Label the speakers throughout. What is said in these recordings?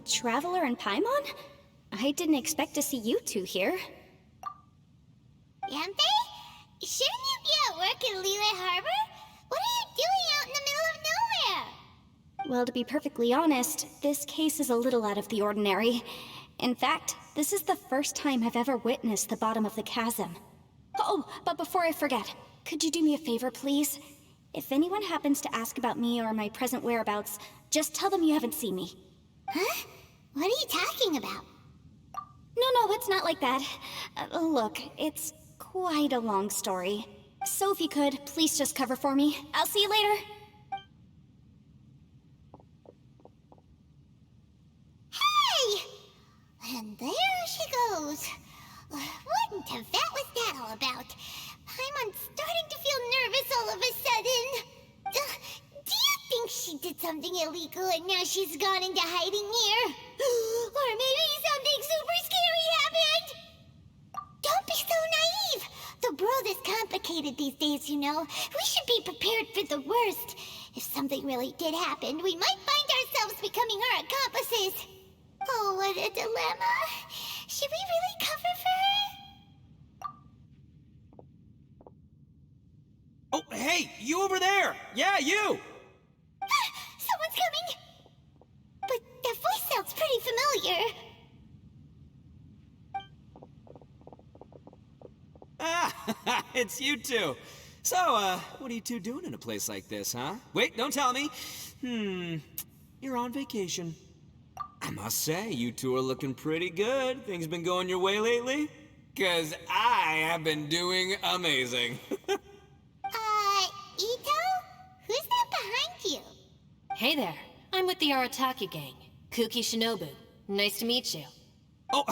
Speaker 1: Traveler and Paimon? I didn't expect to see you two here.
Speaker 2: Yanfei? Shouldn't you be at work in Liyue Harbor? What are you doing out in the middle of nowhere?
Speaker 1: Well, to be perfectly honest, this case is a little out of the ordinary. In fact, this is the first time I've ever witnessed the bottom of the chasm. Oh, but before I forget, could you do me a favor, please? If anyone happens to ask about me or my present whereabouts, just tell them you haven't seen me.
Speaker 2: Huh? What are you talking about?
Speaker 1: No, it's not like that. Look, it's quite a long story. So if you could, please just cover for me. I'll see you later.
Speaker 2: Hey! And there she goes. What in Tibet was that all about? Paimon's starting to feel nervous all of a sudden. Do you think she did something illegal and now she's gone into hiding here? Or maybe something super scary happened? Don't be so naive. The world is complicated these days, you know. We should be prepared for the worst. If something really did happen, we might find ourselves becoming her accomplices. Oh, what a dilemma. Should we really cover for her?
Speaker 3: Oh, hey, you over there! Yeah, you!
Speaker 2: Someone's coming! But that voice sounds pretty familiar.
Speaker 3: Ah, it's you two. So, what are you two doing in a place like this, huh? Wait, don't tell me. You're on vacation. I must say, you two are looking pretty good. Things been going your way lately? 'Cause I have been doing amazing.
Speaker 2: Ito? Who's that behind you?
Speaker 4: Hey there, I'm with the Arataki gang. Kuki Shinobu. Nice to meet you.
Speaker 3: Oh,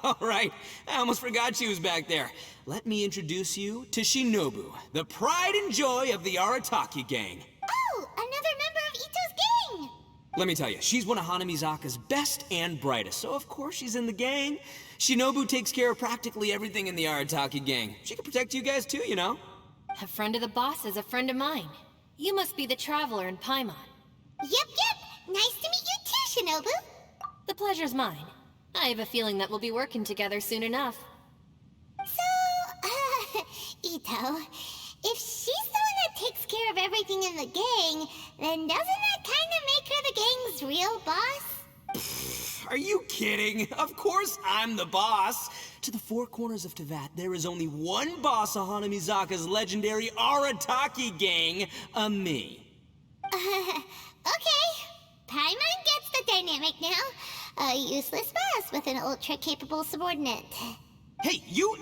Speaker 3: all right. I almost forgot she was back there. Let me introduce you to Shinobu, the pride and joy of the Arataki gang.
Speaker 2: Oh, another member of Ito's gang!
Speaker 3: Let me tell you, she's one of Hanamizaka's best and brightest, so of course she's in the gang. Shinobu takes care of practically everything in the Arataki gang. She can protect you guys too, you know?
Speaker 4: A friend of the boss is a friend of mine. You must be the traveler in Paimon.
Speaker 2: Yep. Nice to meet you too, Shinobu.
Speaker 4: The pleasure's mine. I have a feeling that we'll be working together soon enough.
Speaker 2: So, Ito, if she's the one that takes care of everything in the gang, then doesn't that kind of make her the gang's real boss?
Speaker 3: Are you kidding? Of course I'm the boss. To the four corners of Teyvat, there is only one boss of Hanamizaka's legendary Arataki gang, me.
Speaker 2: Okay. Paimon gets the dynamic now. A useless boss with an ultra-capable subordinate.
Speaker 3: Hey, you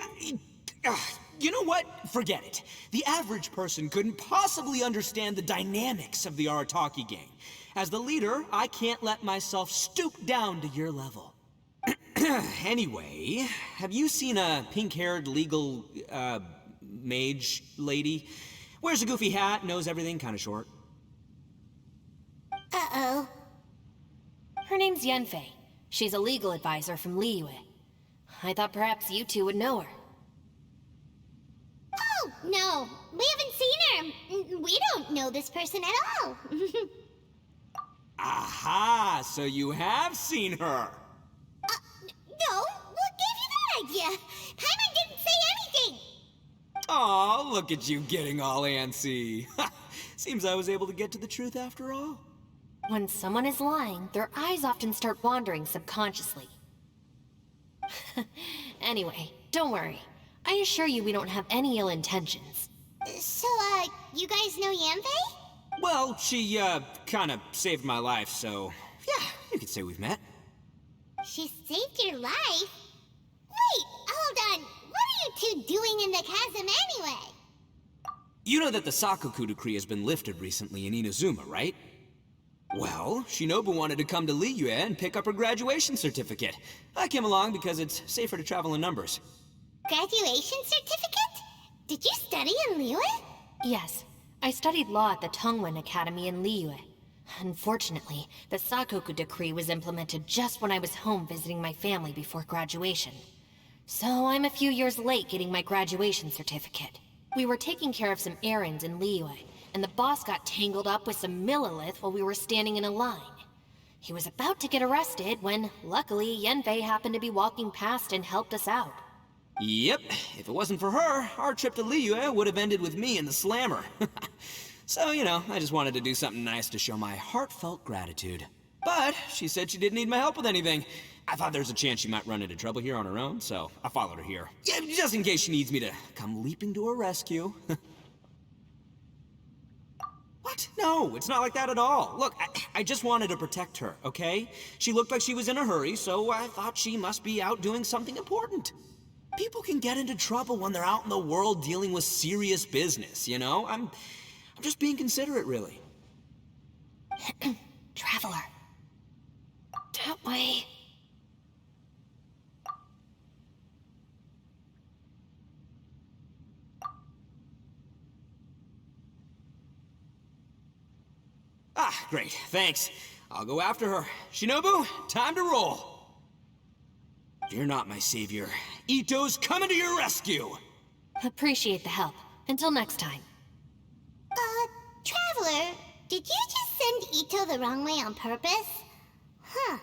Speaker 3: know what? Forget it. The average person couldn't possibly understand the dynamics of the Arataki gang. As the leader, I can't let myself stoop down to your level. Anyway, have you seen a pink-haired legal, mage lady? Wears a goofy hat, knows everything, kinda short.
Speaker 2: Uh-oh.
Speaker 4: Her name's Yanfei. She's a legal advisor from Liyue. I thought perhaps you two would know her.
Speaker 2: Oh, no. We haven't seen her. We don't know this person at all.
Speaker 3: Aha! So you have seen her!
Speaker 2: No, what gave you that idea? Paimon didn't say anything.
Speaker 3: Aw, look at you getting all antsy. Seems I was able to get to the truth after all.
Speaker 4: When someone is lying, their eyes often start wandering subconsciously. Anyway, don't worry. I assure you we don't have any ill intentions.
Speaker 2: So, you guys know Yanfei?
Speaker 3: Well, she, kinda saved my life, so... yeah, you could say we've met.
Speaker 2: She saved your life? Wait, hold on. What are you two doing in the chasm anyway?
Speaker 3: You know that the Sakoku decree has been lifted recently in Inazuma, right? Well, Shinobu wanted to come to Liyue and pick up her graduation certificate. I came along because it's safer to travel in numbers.
Speaker 2: Graduation certificate? Did you study in Liyue?
Speaker 4: Yes, I studied law at the Tongwen Academy in Liyue. Unfortunately, the Sakoku decree was implemented just when I was home visiting my family before graduation. So I'm a few years late getting my graduation certificate. We were taking care of some errands in Liyue, and the boss got tangled up with some Millilith while we were standing in a line. He was about to get arrested when, luckily, Yenfei happened to be walking past and helped us out.
Speaker 3: Yep, if it wasn't for her, our trip to Liyue would have ended with me in the slammer. So, you know, I just wanted to do something nice to show my heartfelt gratitude. But she said she didn't need my help with anything. I thought there's a chance she might run into trouble here on her own, so I followed her here. Yeah, just in case she needs me to come leaping to her rescue. What? No, it's not like that at all. Look, I just wanted to protect her, okay? She looked like she was in a hurry, so I thought she must be out doing something important. People can get into trouble when they're out in the world dealing with serious business, you know? I'm just being considerate, really.
Speaker 4: Traveler. That way.
Speaker 3: Ah, great, thanks. I'll go after her. Shinobu, time to roll. Fear not, my savior. Ito's coming to your rescue!
Speaker 4: Appreciate the help. Until next time.
Speaker 2: Traveler, did you just send Ito the wrong way on purpose? Huh.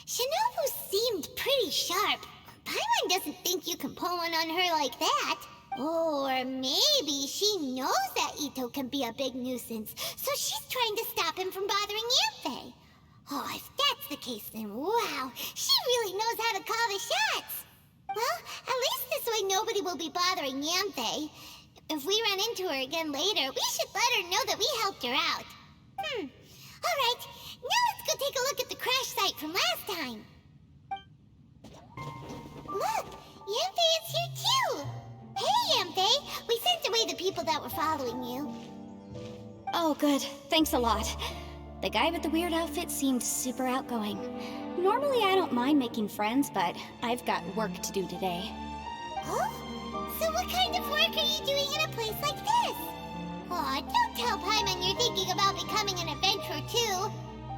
Speaker 2: Shinobu seemed pretty sharp. Paimon doesn't think you can pull one on her like that. Or maybe she knows that Ito can be a big nuisance, so she's trying to stop him from bothering Yanfei. Oh, if that's the case, then wow, she really knows how to call the shots. Well, at least this way nobody will be bothering Yanfei. If we run into her again later, we should let her know that we helped her out. Alright, now let's go take a look at the crash site from last time. Look, Yanfei is here too. Hey, Yanfei, we sent away the people that were following you.
Speaker 1: Oh, good. Thanks a lot. The guy with the weird outfit seemed super outgoing. Normally I don't mind making friends, but I've got work to do today.
Speaker 2: Oh? So what kind of work are you doing in a place like this? Aw, don't tell Paimon you're thinking about becoming an adventurer too.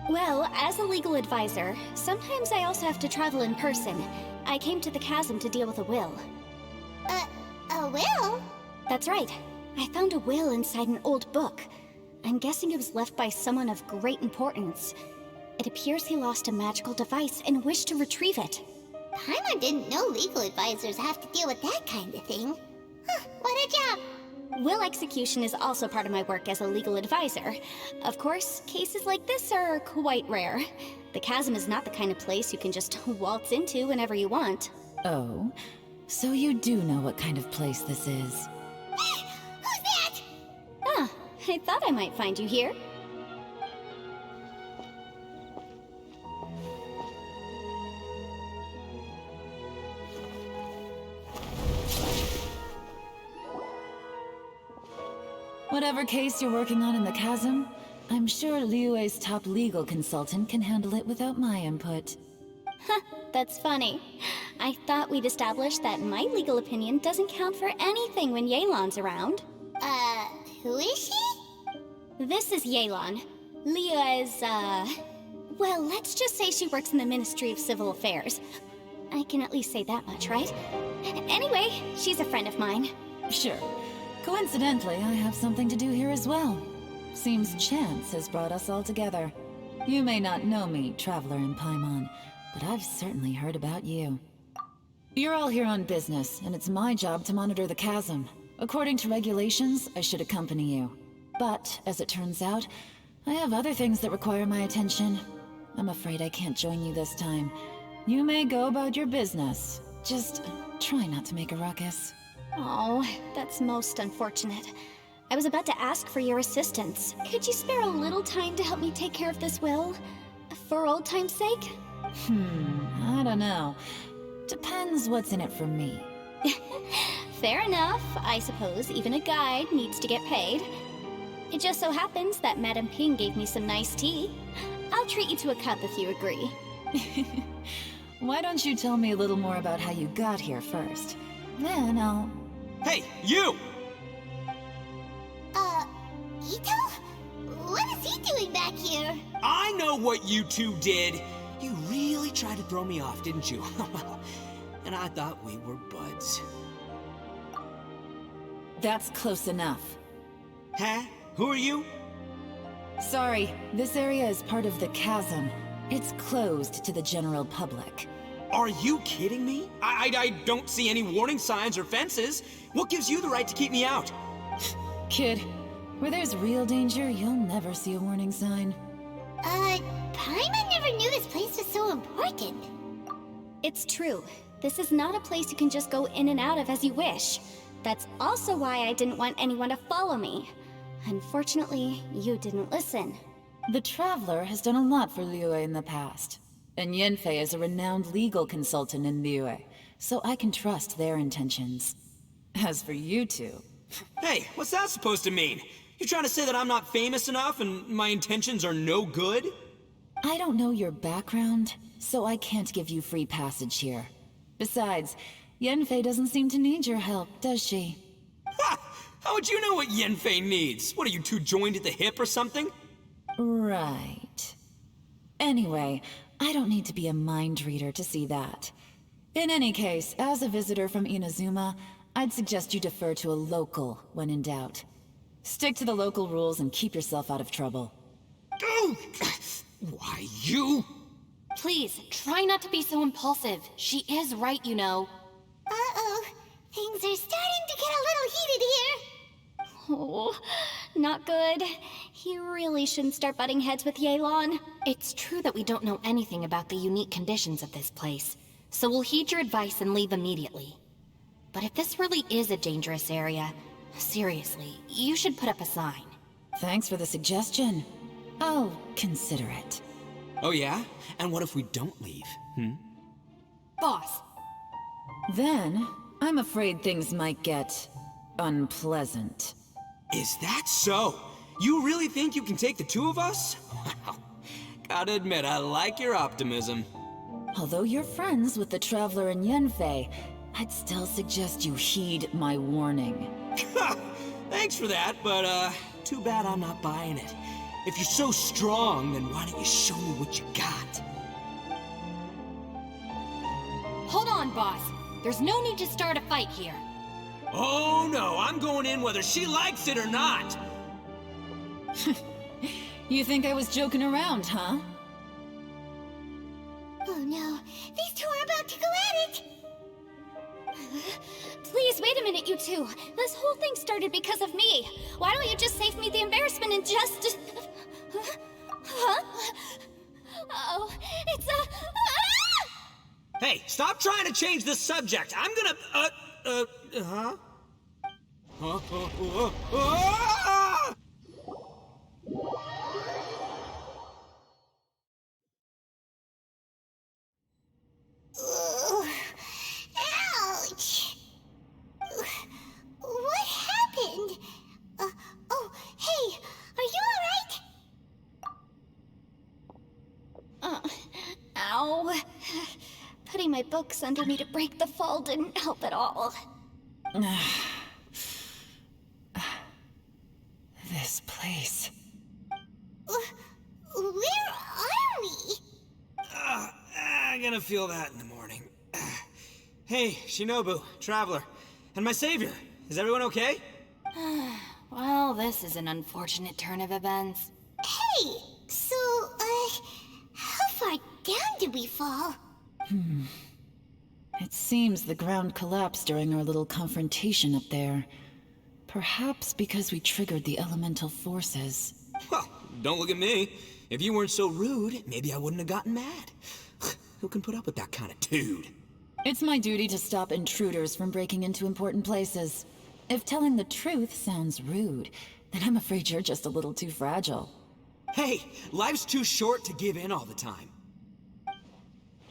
Speaker 1: Well, as a legal advisor, sometimes I also have to travel in person. I came to the Chasm to deal with a will.
Speaker 2: A will?
Speaker 1: That's right. I found a will inside an old book. I'm guessing it was left by someone of great importance. It appears he lost a magical device and wished to retrieve it.
Speaker 2: Paimon didn't know legal advisors have to deal with that kind of thing. Huh, what a job.
Speaker 1: Will execution is also part of my work as a legal advisor. Of course, cases like this are quite rare. The Chasm is not the kind of place you can just waltz into whenever you want.
Speaker 5: Oh, so you do know what kind of place this is.
Speaker 2: Who's that?
Speaker 1: Ah, I thought I might find you here.
Speaker 5: Whatever case you're working on in the Chasm, I'm sure Liyue's top legal consultant can handle it without my input.
Speaker 1: Huh, that's funny. I thought we'd established that my legal opinion doesn't count for anything when Yelan's around.
Speaker 2: Who is she?
Speaker 1: This is Yelan. Liyue's, well, let's just say she works in the Ministry of Civil Affairs. I can at least say that much, right? Anyway, she's a friend of mine.
Speaker 5: Sure. Coincidentally, I have something to do here as well. Seems chance has brought us all together. You may not know me, Traveler in Paimon, but I've certainly heard about you. You're all here on business, and it's my job to monitor the Chasm. According to regulations, I should accompany you. But, as it turns out, I have other things that require my attention. I'm afraid I can't join you this time. You may go about your business. Just try not to make a ruckus.
Speaker 1: Oh, that's most unfortunate. I was about to ask for your assistance. Could you spare a little time to help me take care of this will? For old time's sake?
Speaker 5: I don't know. Depends what's in it for me.
Speaker 1: Fair enough. I suppose even a guide needs to get paid. It just so happens that Madame Ping gave me some nice tea. I'll treat you to a cup if you agree.
Speaker 5: Why don't you tell me a little more about how you got here first? Then I'll...
Speaker 3: Hey, you!
Speaker 2: Ito? What is he doing back here?
Speaker 3: I know what you two did. You really tried to throw me off, didn't you? And I thought we were buds.
Speaker 5: That's close enough.
Speaker 3: Huh? Who are you?
Speaker 5: Sorry, this area is part of the Chasm. It's closed to the general public.
Speaker 3: Are you kidding me? I don't see any warning signs or fences. What gives you the right to keep me out?
Speaker 5: Kid, where there's real danger, you'll never see a warning sign.
Speaker 2: Paimon never knew this place was so important.
Speaker 1: It's true. This is not a place you can just go in and out of as you wish. That's also why I didn't want anyone to follow me. Unfortunately, you didn't listen.
Speaker 5: The Traveler has done a lot for Liyue in the past. And Yenfei is a renowned legal consultant in Liyue, so I can trust their intentions. As for you two...
Speaker 3: Hey, what's that supposed to mean? You trying to say that I'm not famous enough and my intentions are no good?
Speaker 5: I don't know your background, so I can't give you free passage here. Besides, Yenfei doesn't seem to need your help, does she?
Speaker 3: Ha! How would you know what Yenfei needs? What, are you two joined at the hip or something?
Speaker 5: Right. Anyway, I don't need to be a mind reader to see that. In any case, as a visitor from Inazuma, I'd suggest you defer to a local when in doubt. Stick to the local rules and keep yourself out of trouble.
Speaker 3: Oh! Why, you?
Speaker 4: Please, try not to be so impulsive. She is right, you know.
Speaker 2: Uh-oh. Things are starting to get a little heated here.
Speaker 1: Oh, not good. He really shouldn't start butting heads with Yelan.
Speaker 4: It's true that we don't know anything about the unique conditions of this place, so we'll heed your advice and leave immediately. But if this really is a dangerous area, seriously, you should put up a sign.
Speaker 5: Thanks for the suggestion. I'll consider it.
Speaker 3: Oh yeah? And what if we don't leave?
Speaker 4: Boss,
Speaker 5: Then, I'm afraid things might get... unpleasant.
Speaker 3: Is that so? You really think you can take the two of us? Wow. Gotta admit, I like your optimism.
Speaker 5: Although you're friends with the Traveler and Yenfei, I'd still suggest you heed my warning.
Speaker 3: Thanks for that, but too bad I'm not buying it. If you're so strong, then why don't you show me what you got?
Speaker 4: hold on, boss. There's no need to start a fight here.
Speaker 3: Oh no, I'm going in whether she likes it or not.
Speaker 5: You think I was joking around, huh?
Speaker 2: Oh no, these two are about to go at it!
Speaker 1: Please, wait a minute, you two. This whole thing started because of me. Why don't you just save me the embarrassment and just... Huh? Oh, it's a... Ah!
Speaker 3: Hey, stop trying to change the subject. I'm gonna, huh? Ah!
Speaker 2: Ugh. Ouch! What happened? Oh, hey, are you alright?
Speaker 1: Ow. Putting my books under me to break the fall didn't help at all.
Speaker 5: This place.
Speaker 2: Where are we?
Speaker 3: I'm gonna feel that in the morning. Hey, Shinobu, Traveler, and my savior. Is everyone okay?
Speaker 4: Well, this is an unfortunate turn of events.
Speaker 2: Hey, so, how far down did we fall?
Speaker 5: It seems the ground collapsed during our little confrontation up there. Perhaps because we triggered the elemental forces.
Speaker 3: Well, don't look at me. If you weren't so rude, maybe I wouldn't have gotten mad. Who can put up with that kind of dude?
Speaker 5: It's my duty to stop intruders from breaking into important places. If telling the truth sounds rude, then I'm afraid you're just a little too fragile.
Speaker 3: Hey, life's too short to give in all the time.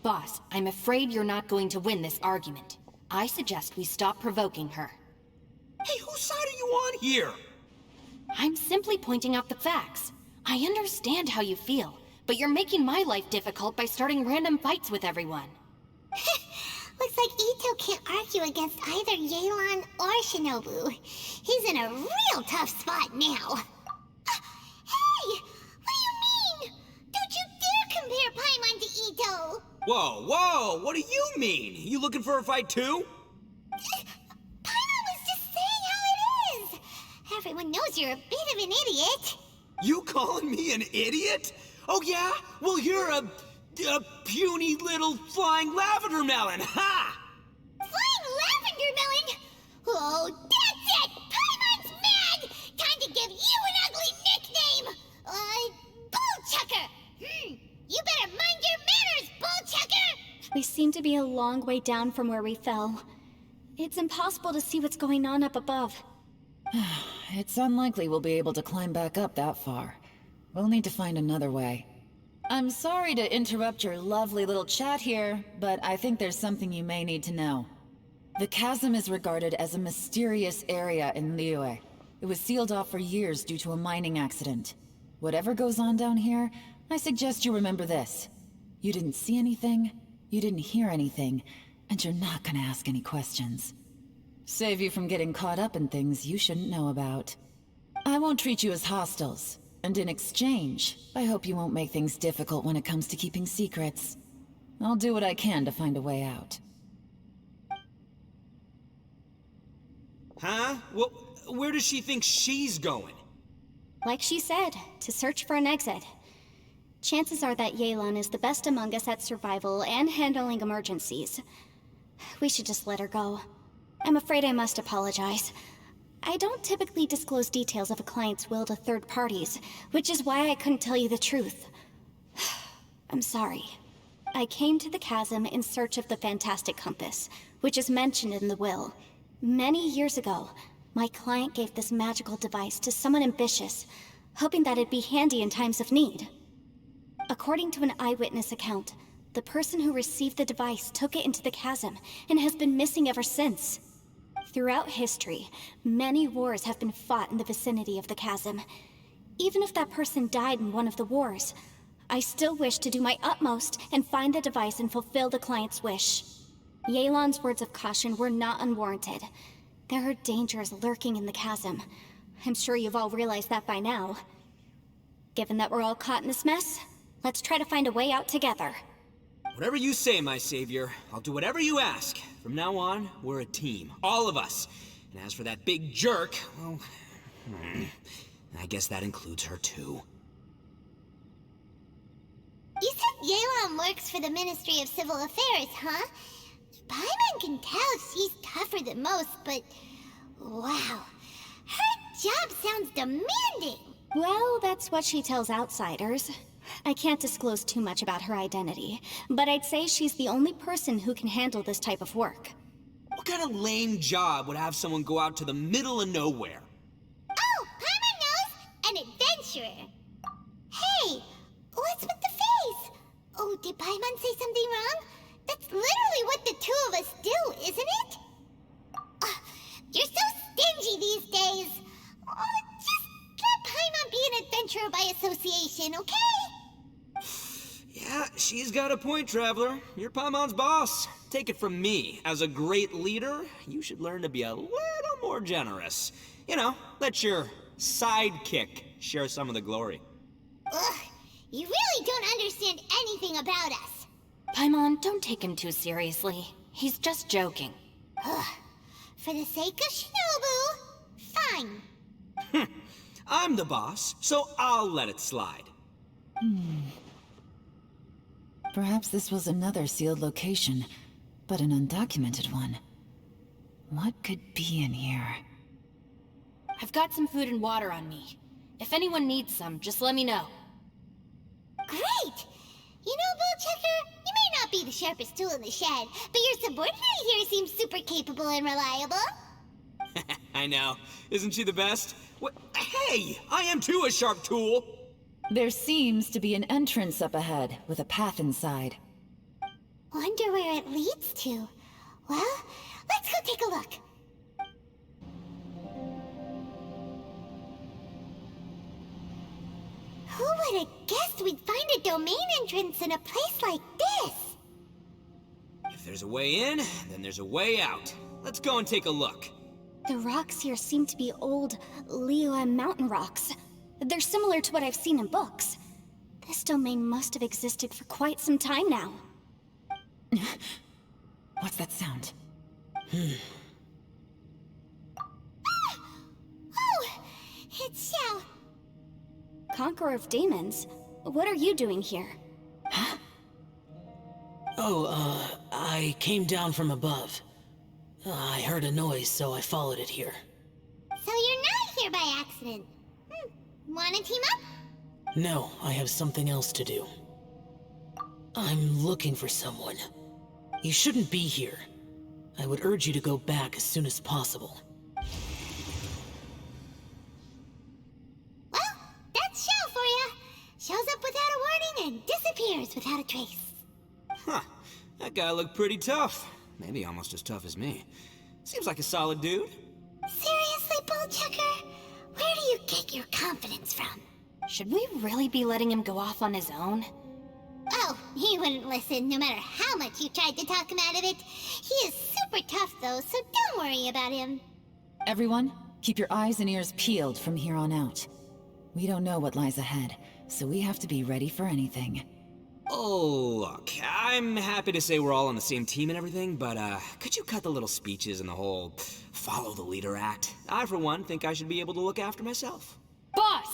Speaker 4: Boss, I'm afraid you're not going to win this argument. I suggest we stop provoking her.
Speaker 3: Hey, whose side are you on here?
Speaker 4: I'm simply pointing out the facts. I understand how you feel, but you're making my life difficult by starting random fights with everyone.
Speaker 2: Looks like Ito can't argue against either Yelan or Shinobu. He's in a real tough spot now. Hey! What do you mean? Don't you dare compare Paimon to Ito!
Speaker 3: Whoa, whoa, what do you mean? You looking for a fight too?
Speaker 2: Paimon was just saying how it is! Everyone knows you're a bit of an idiot.
Speaker 3: You calling me an idiot? Oh yeah? Well, you're a puny little flying lavender melon, ha!
Speaker 2: Flying lavender melon? Oh, that's it! Paimon's mad! Time to give you an ugly nickname! Bullchucker! You better mind your manners, Bullchucker!
Speaker 1: We seem to be a long way down from where we fell. It's impossible to see what's going on up above.
Speaker 5: It's unlikely we'll be able to climb back up that far. We'll need to find another way. I'm sorry to interrupt your lovely little chat here, but I think there's something you may need to know. The chasm is regarded as a mysterious area in Liyue. It was sealed off for years due to a mining accident. Whatever goes on down here, I suggest you remember this. You didn't see anything, you didn't hear anything, and you're not gonna ask any questions. Save you from getting caught up in things you shouldn't know about. I won't treat you as hostiles, and in exchange, I hope you won't make things difficult when it comes to keeping secrets. I'll do what I can to find a way out.
Speaker 3: Huh? Well, where does she think she's going?
Speaker 1: Like she said, to search for an exit. Chances are that Yelan is the best among us at survival and handling emergencies. We should just let her go. I'm afraid I must apologize. I don't typically disclose details of a client's will to third parties, which is why I couldn't tell you the truth. I'm sorry. I came to the chasm in search of the Fantastic Compass, which is mentioned in the will. Many years ago, my client gave this magical device to someone ambitious, hoping that it'd be handy in times of need. According to an eyewitness account, the person who received the device took it into the chasm and has been missing ever since. Throughout history, many wars have been fought in the vicinity of the chasm. Even if that person died in one of the wars, I still wish to do my utmost and find the device and fulfill the client's wish. Yelan's words of caution were not unwarranted. There are dangers lurking in the chasm. I'm sure you've all realized that by now. Given that we're all caught in this mess, let's try to find a way out together.
Speaker 3: Whatever you say, my savior. I'll do whatever you ask. From now on, we're a team. All of us. And as for that big jerk, well... I guess that includes her too.
Speaker 2: You said Yelan works for the Ministry of Civil Affairs, huh? Paimon can tell she's tougher than most, but... wow. Her job sounds demanding!
Speaker 1: Well, that's what she tells outsiders. I can't disclose too much about her identity, but I'd say she's the only person who can handle this type of work.
Speaker 3: What kind of lame job would have someone go out to the middle of nowhere?
Speaker 2: Oh, Paimon knows! An adventurer! Hey, what's with the face? Oh, did Paimon say something wrong? That's literally what the two of us do, isn't it? You're so stingy these days! Just let Paimon be an adventurer by association, okay?
Speaker 3: Yeah, she's got a point, Traveler. You're Paimon's boss. Take it from me. As a great leader, you should learn to be a little more generous. You know, let your sidekick share some of the glory.
Speaker 2: Ugh, you really don't understand anything about us.
Speaker 4: Paimon, don't take him too seriously. He's just joking.
Speaker 2: Ugh, for the sake of Shinobu, fine.
Speaker 3: I'm the boss, so I'll let it slide.
Speaker 5: Perhaps this was another sealed location, but an undocumented one. What could be in here?
Speaker 4: I've got some food and water on me. If anyone needs some, just let me know.
Speaker 2: Great! You know, Bullchucker, you may not be the sharpest tool in the shed, but your subordinate here seems super capable and reliable.
Speaker 3: I know. Isn't she the best? What? Hey! I am too a sharp tool!
Speaker 5: There seems to be an entrance up ahead, with a path inside.
Speaker 2: Wonder where it leads to. Well, let's go take a look. Who would have guessed we'd find a domain entrance in a place like this?
Speaker 3: If there's a way in, then there's a way out. Let's go and take a look.
Speaker 1: The rocks here seem to be old Liyue mountain rocks. They're similar to what I've seen in books. This domain must have existed for quite some time now.
Speaker 5: What's that sound?
Speaker 2: Oh, it's Xiao.
Speaker 1: Conqueror of demons? what are you doing here?
Speaker 6: I came down from above. I heard a noise, so I followed it here.
Speaker 2: So you're not here by accident. Wanna team up?
Speaker 6: No, I have something else to do. I'm looking for someone. You shouldn't be here. I would urge you to go back as soon as possible.
Speaker 2: Well, that's Xiao for ya. Shows up without a warning and disappears without a trace.
Speaker 3: Huh. That guy looked pretty tough. Maybe almost as tough as me. Seems like a solid dude.
Speaker 2: Seriously, Bullchucker? Where do you get your confidence from?
Speaker 4: Should we really be letting him go off on his own?
Speaker 2: Oh, he wouldn't listen no matter how much you tried to talk him out of it. He is super tough though, so don't worry about him.
Speaker 5: Everyone, keep your eyes and ears peeled from here on out. We don't know what lies ahead, so we have to be ready for anything.
Speaker 3: Oh, look, I'm happy to say we're all on the same team and everything, but could you cut the little speeches and the whole follow the leader act? I, for one, think I should be able to look after myself.
Speaker 4: Boss!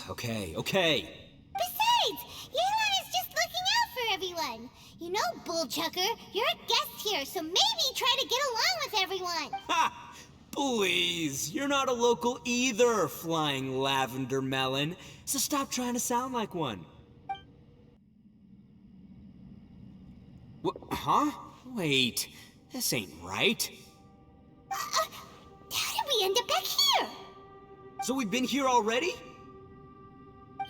Speaker 3: Okay.
Speaker 2: Besides, Yelan is just looking out for everyone. You know, Bullchucker, you're a guest here, so maybe try to get along with everyone.
Speaker 3: Ha! Please, you're not a local either, Flying Lavender Melon, so stop trying to sound like one. What? Huh? Wait, this ain't right.
Speaker 2: How did we end up back here?
Speaker 3: So we've been here already?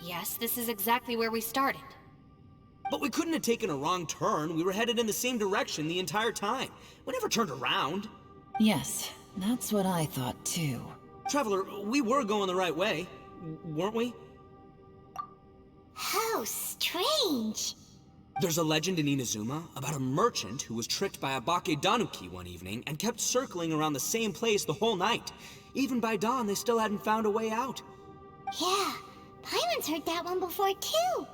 Speaker 4: Yes, this is exactly where we started.
Speaker 3: But we couldn't have taken a wrong turn. We were headed in the same direction the entire time. We never turned around.
Speaker 5: Yes, that's what I thought too.
Speaker 3: Traveler, we were going the right way, weren't we?
Speaker 2: How strange.
Speaker 3: There's a legend in Inazuma about a merchant who was tricked by a Bakedanuki one evening and kept circling around the same place the whole night. Even by dawn, they still hadn't found a way out.
Speaker 2: Yeah, Paimon's heard that one before too.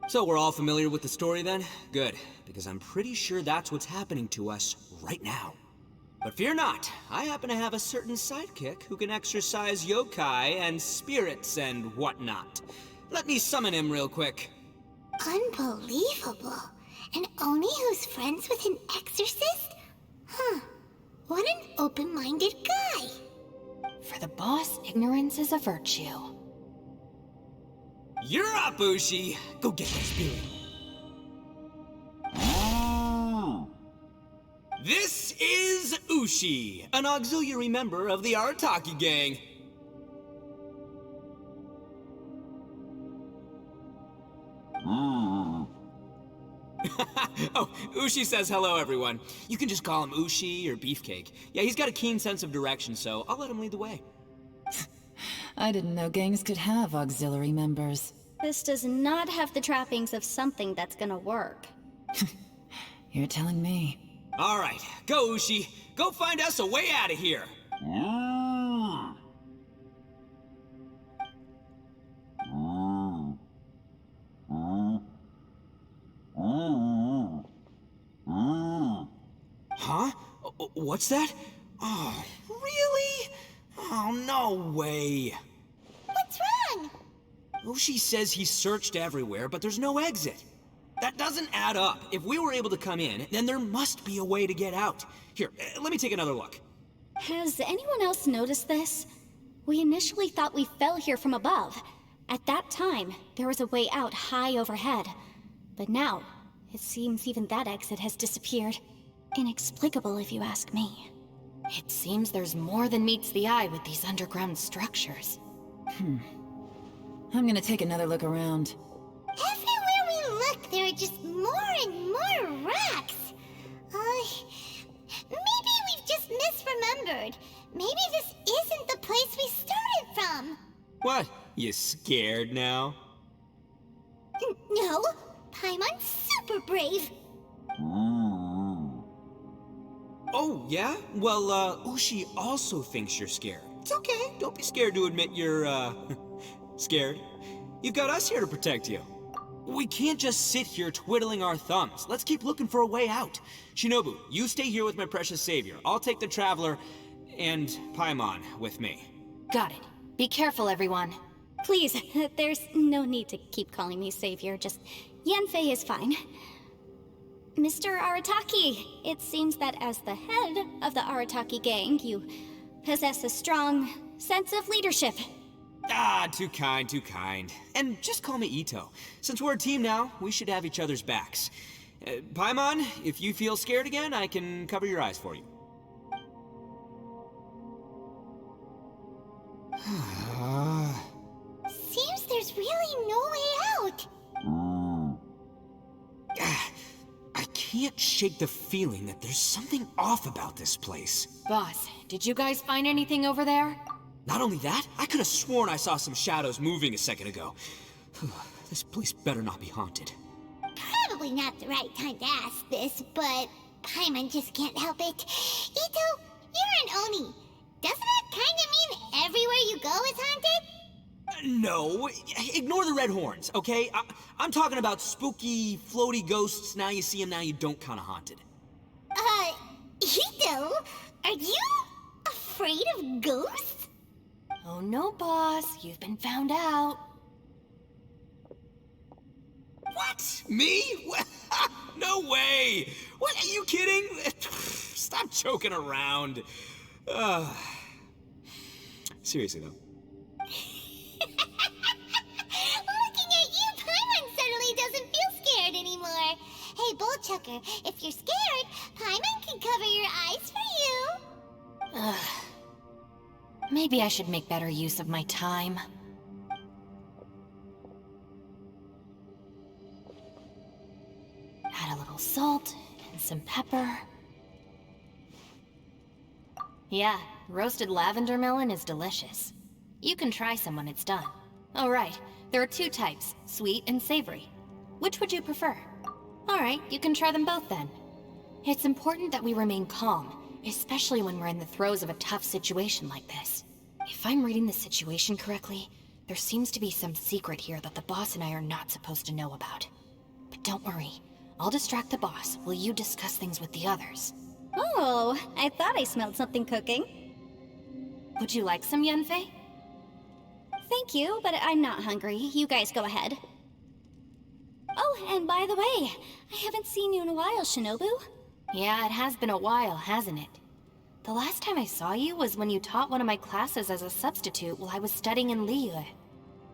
Speaker 3: So we're all familiar with the story then? Good, because I'm pretty sure that's what's happening to us right now. But fear not, I happen to have a certain sidekick who can exercise yokai and spirits and whatnot. Let me summon him real quick.
Speaker 2: Unbelievable. An Oni who's friends with an exorcist? Huh. What an open-minded guy.
Speaker 4: For the boss, ignorance is a virtue.
Speaker 3: You're up, Ushi! Go get that spirit. This is Ushi, an auxiliary member of the Arataki gang. Oh, Ushi says hello, everyone. You can just call him Ushi or Beefcake. Yeah, he's got a keen sense of direction, so I'll let him lead the way.
Speaker 5: I didn't know gangs could have auxiliary members.
Speaker 1: This does not have the trappings of something that's gonna work.
Speaker 5: You're telling me.
Speaker 3: All right, go, Ushi. Go find us a way out of here. Huh? What's that? Oh, really? Oh, no way.
Speaker 2: What's wrong?
Speaker 3: Ushi says he searched everywhere, but there's no exit. That doesn't add up. If we were able to come in, then there must be a way to get out. Here, let me take another look.
Speaker 1: Has anyone else noticed this? We initially thought we fell here from above. At that time, there was a way out high overhead. But now, it seems even that exit has disappeared. Inexplicable, if you ask me.
Speaker 4: It seems there's more than meets the eye with these underground structures.
Speaker 5: I'm gonna take another look around.
Speaker 2: Everywhere we look, there are just more and more rocks. Maybe we've just misremembered. Maybe this isn't the place we started from.
Speaker 3: What? You scared now?
Speaker 2: No, Paimon's super brave.
Speaker 3: Oh, yeah? Well, Ushi also thinks you're scared. It's okay. Don't be scared to admit you're, scared. You've got us here to protect you. We can't just sit here twiddling our thumbs. Let's keep looking for a way out. Shinobu, you stay here with my precious savior. I'll take the Traveler and Paimon with me.
Speaker 4: Got it. Be careful, everyone.
Speaker 1: Please, there's no need to keep calling me Savior, just Yanfei is fine. Mr. Arataki, it seems that as the head of the Arataki gang, you possess a strong sense of leadership.
Speaker 3: Ah, too kind, too kind. And just call me Ito. Since we're a team now, we should have each other's backs. Paimon, if you feel scared again, I can cover your eyes for you.
Speaker 2: Seems there's really no way out.
Speaker 3: I can't shake the feeling that there's something off about this place.
Speaker 4: Boss, did you guys find anything over there?
Speaker 3: Not only that, I could have sworn I saw some shadows moving a second ago. This place better not be haunted.
Speaker 2: Probably not the right time to ask this, but Paimon just can't help it. Ito, you're an Oni. Doesn't it kind of mean everywhere you go is haunted?
Speaker 3: No, ignore the red horns, okay? I'm talking about spooky, floaty ghosts, now you see them, now you don't kind of haunted.
Speaker 2: Ito, are you afraid of ghosts?
Speaker 4: Oh no, boss. You've been found out.
Speaker 3: What? Me? No way! What, are you kidding? Stop joking around. Seriously, though.
Speaker 2: Looking at you, Paimon suddenly doesn't feel scared anymore. Hey, Bullchucker, if you're scared, Paimon can cover your eyes for you.
Speaker 4: Maybe I should make better use of my time. Add a little salt and some pepper. Yeah, roasted lavender melon is delicious. You can try some when it's done. Oh right, there are two types, sweet and savory. Which would you prefer? Alright, you can try them both then. It's important that we remain calm, especially when we're in the throes of a tough situation like this. If I'm reading the situation correctly, there seems to be some secret here that the boss and I are not supposed to know about. But don't worry, I'll distract the boss while you discuss things with the others.
Speaker 1: Oh, I thought I smelled something cooking.
Speaker 4: Would you like some, Yanfei?
Speaker 1: Thank you, but I'm not hungry. You guys go ahead. Oh, and by the way, I haven't seen you in a while, Shinobu.
Speaker 4: Yeah, it has been a while, hasn't it? The last time I saw you was when you taught one of my classes as a substitute while I was studying in Liyue.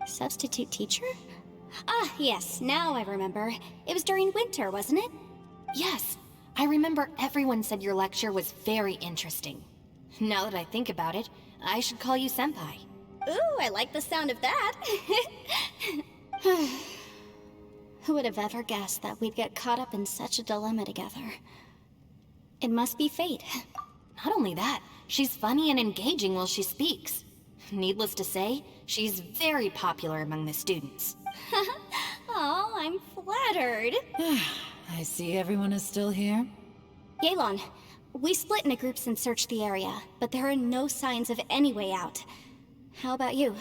Speaker 1: Substitute teacher? Ah, yes, now I remember. It was during winter, wasn't it?
Speaker 4: Yes, I remember everyone said your lecture was very interesting. Now that I think about it, I should call you Senpai.
Speaker 1: Ooh, I like the sound of that. Who would have ever guessed that we'd get caught up in such a dilemma together? It must be fate.
Speaker 4: Not only that, she's funny and engaging while she speaks. Needless to say, she's very popular among the students.
Speaker 1: Oh, I'm flattered.
Speaker 5: I see everyone is still here.
Speaker 1: Yelan, we split into groups and searched the area, but there are no signs of any way out. How about you?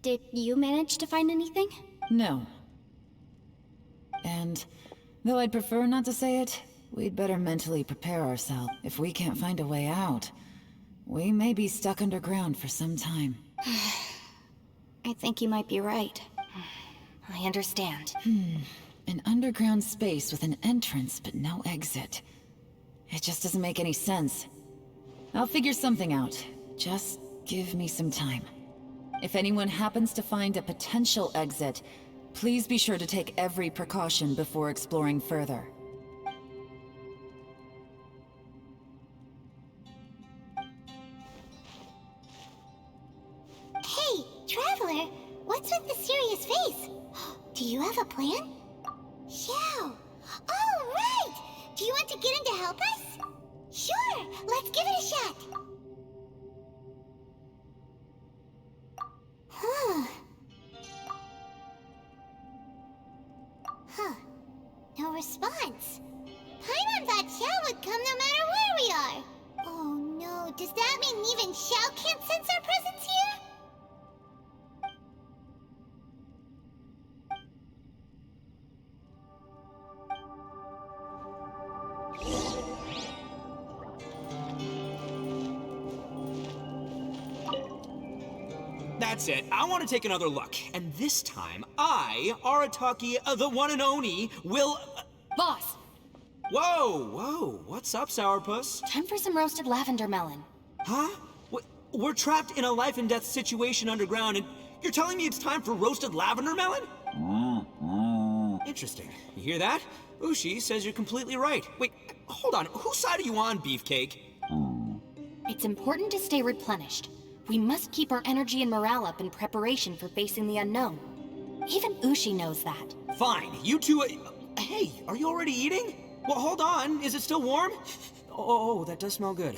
Speaker 1: Did you manage to find anything?
Speaker 5: No. And though I'd prefer not to say it, we'd better mentally prepare ourselves. If we can't find a way out, we may be stuck underground for some time.
Speaker 1: I think you might be right.
Speaker 4: I understand.
Speaker 5: An underground space with an entrance but no exit. It just doesn't make any sense. I'll figure something out. Just give me some time. If anyone happens to find a potential exit, please be sure to take every precaution before exploring further.
Speaker 2: Hey, Traveler, what's with the serious face? Do you have a plan? Xiao! Oh, right! Do you want to get in to help us? Sure, let's give it a shot. Huh. No response. Paimon thought Xiao would come no matter where we are. Oh no, does that mean even Xiao can't sense our presence here?
Speaker 3: That's it. I want to take another look. And this time, I, Arataki, the one and only, will...
Speaker 4: Boss,
Speaker 3: Whoa. What's up, Sourpuss?
Speaker 4: time for some roasted lavender melon.
Speaker 3: Huh? We're trapped in a life and death situation underground, and you're telling me it's time for roasted lavender melon? Interesting. You hear that? Ushi says you're completely right. Wait, hold on. Whose side are you on, Beefcake?
Speaker 4: It's important to stay replenished. We must keep our energy and morale up in preparation for facing the unknown. Even Ushi knows that.
Speaker 3: Fine, you two... hey, are you already eating? Well, hold on. Is it still warm? Oh, that does smell good.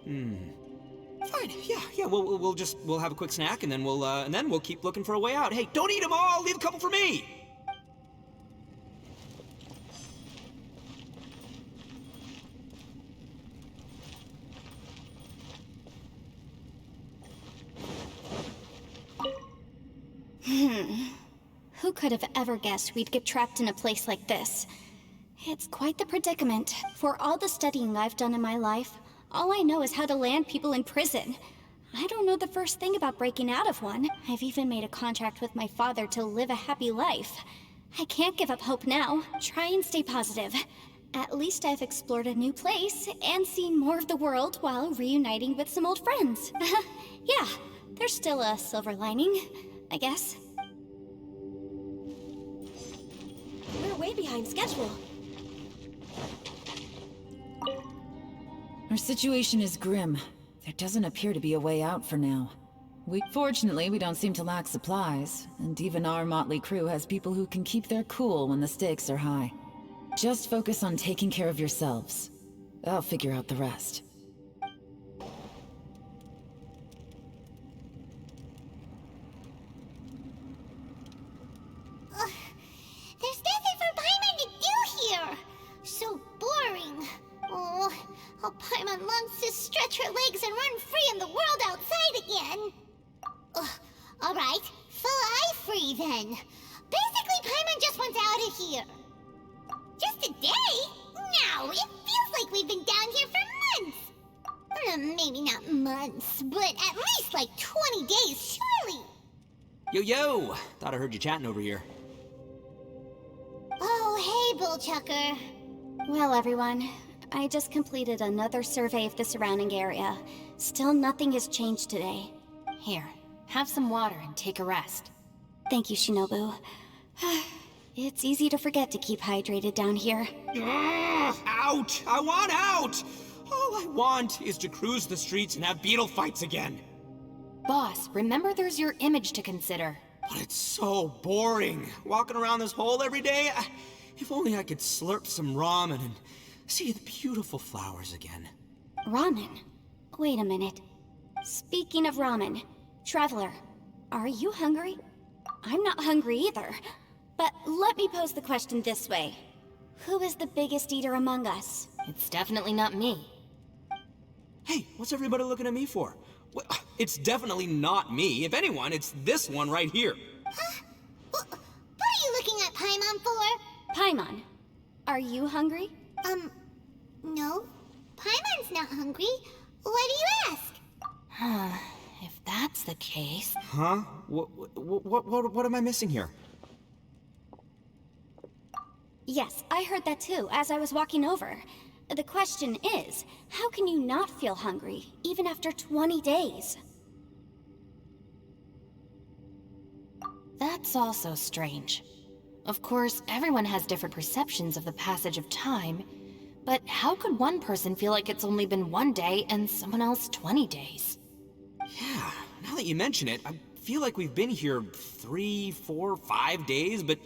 Speaker 3: Fine, yeah, we'll have a quick snack, and then we'll keep looking for a way out. Hey, don't eat them all! Leave a couple for me!
Speaker 1: Who could have ever guessed we'd get trapped in a place like this? It's quite the predicament. For all the studying I've done in my life, all I know is how to land people in prison. I don't know the first thing about breaking out of one. I've even made a contract with my father to live a happy life. I can't give up hope now. Try and stay positive. At least I've explored a new place and seen more of the world while reuniting with some old friends. Yeah, there's still a silver lining, I guess. We're way behind schedule.
Speaker 5: Our situation is grim. There doesn't appear to be a way out for now. Fortunately, we don't seem to lack supplies, and even our motley crew has people who can keep their cool when the stakes are high. Just focus on taking care of yourselves. I'll figure out the rest.
Speaker 2: There's nothing for Paimon to do here! So boring. Oh, how Paimon longs to stretch her legs and run free in the world outside again. Alright, fly free then. Basically, Paimon just wants out of here. Just a day? No, it feels like we've been down here for months. Maybe not months, but at least like 20 days, surely.
Speaker 3: Yo! Thought I heard you chatting over here.
Speaker 2: Oh, hey, Bullchucker.
Speaker 1: Well, everyone, I just completed another survey of the surrounding area. Still nothing has changed today.
Speaker 4: Here, have some water and take a rest.
Speaker 1: Thank you, Shinobu. It's easy to forget to keep hydrated down here.
Speaker 3: Out! I want out! All I want is to cruise the streets and have beetle fights again.
Speaker 4: Boss, remember there's your image to consider.
Speaker 3: But it's so boring, walking around this hole every day. If only I could slurp some ramen and see the beautiful flowers again.
Speaker 1: Ramen? Wait a minute. Speaking of ramen, Traveler, are you hungry? I'm not hungry either. But let me pose the question this way. Who is the biggest eater among us?
Speaker 4: It's definitely not me.
Speaker 3: Hey, what's everybody looking at me for? Well, it's definitely not me. If anyone, it's this one right here.
Speaker 2: Huh? What are you looking at Paimon for?
Speaker 1: Paimon, are you hungry?
Speaker 2: No. Paimon's not hungry. Why do you ask?
Speaker 4: If that's the case...
Speaker 3: Huh? What am I missing here?
Speaker 1: Yes, I heard that too, as I was walking over. The question is, how can you not feel hungry, even after 20 days?
Speaker 4: That's also strange. Of course, everyone has different perceptions of the passage of time, but how could one person feel like it's only been 1 day and someone else 20 days?
Speaker 3: Yeah, now that you mention it, I feel like we've been here 3, 4, 5 days, but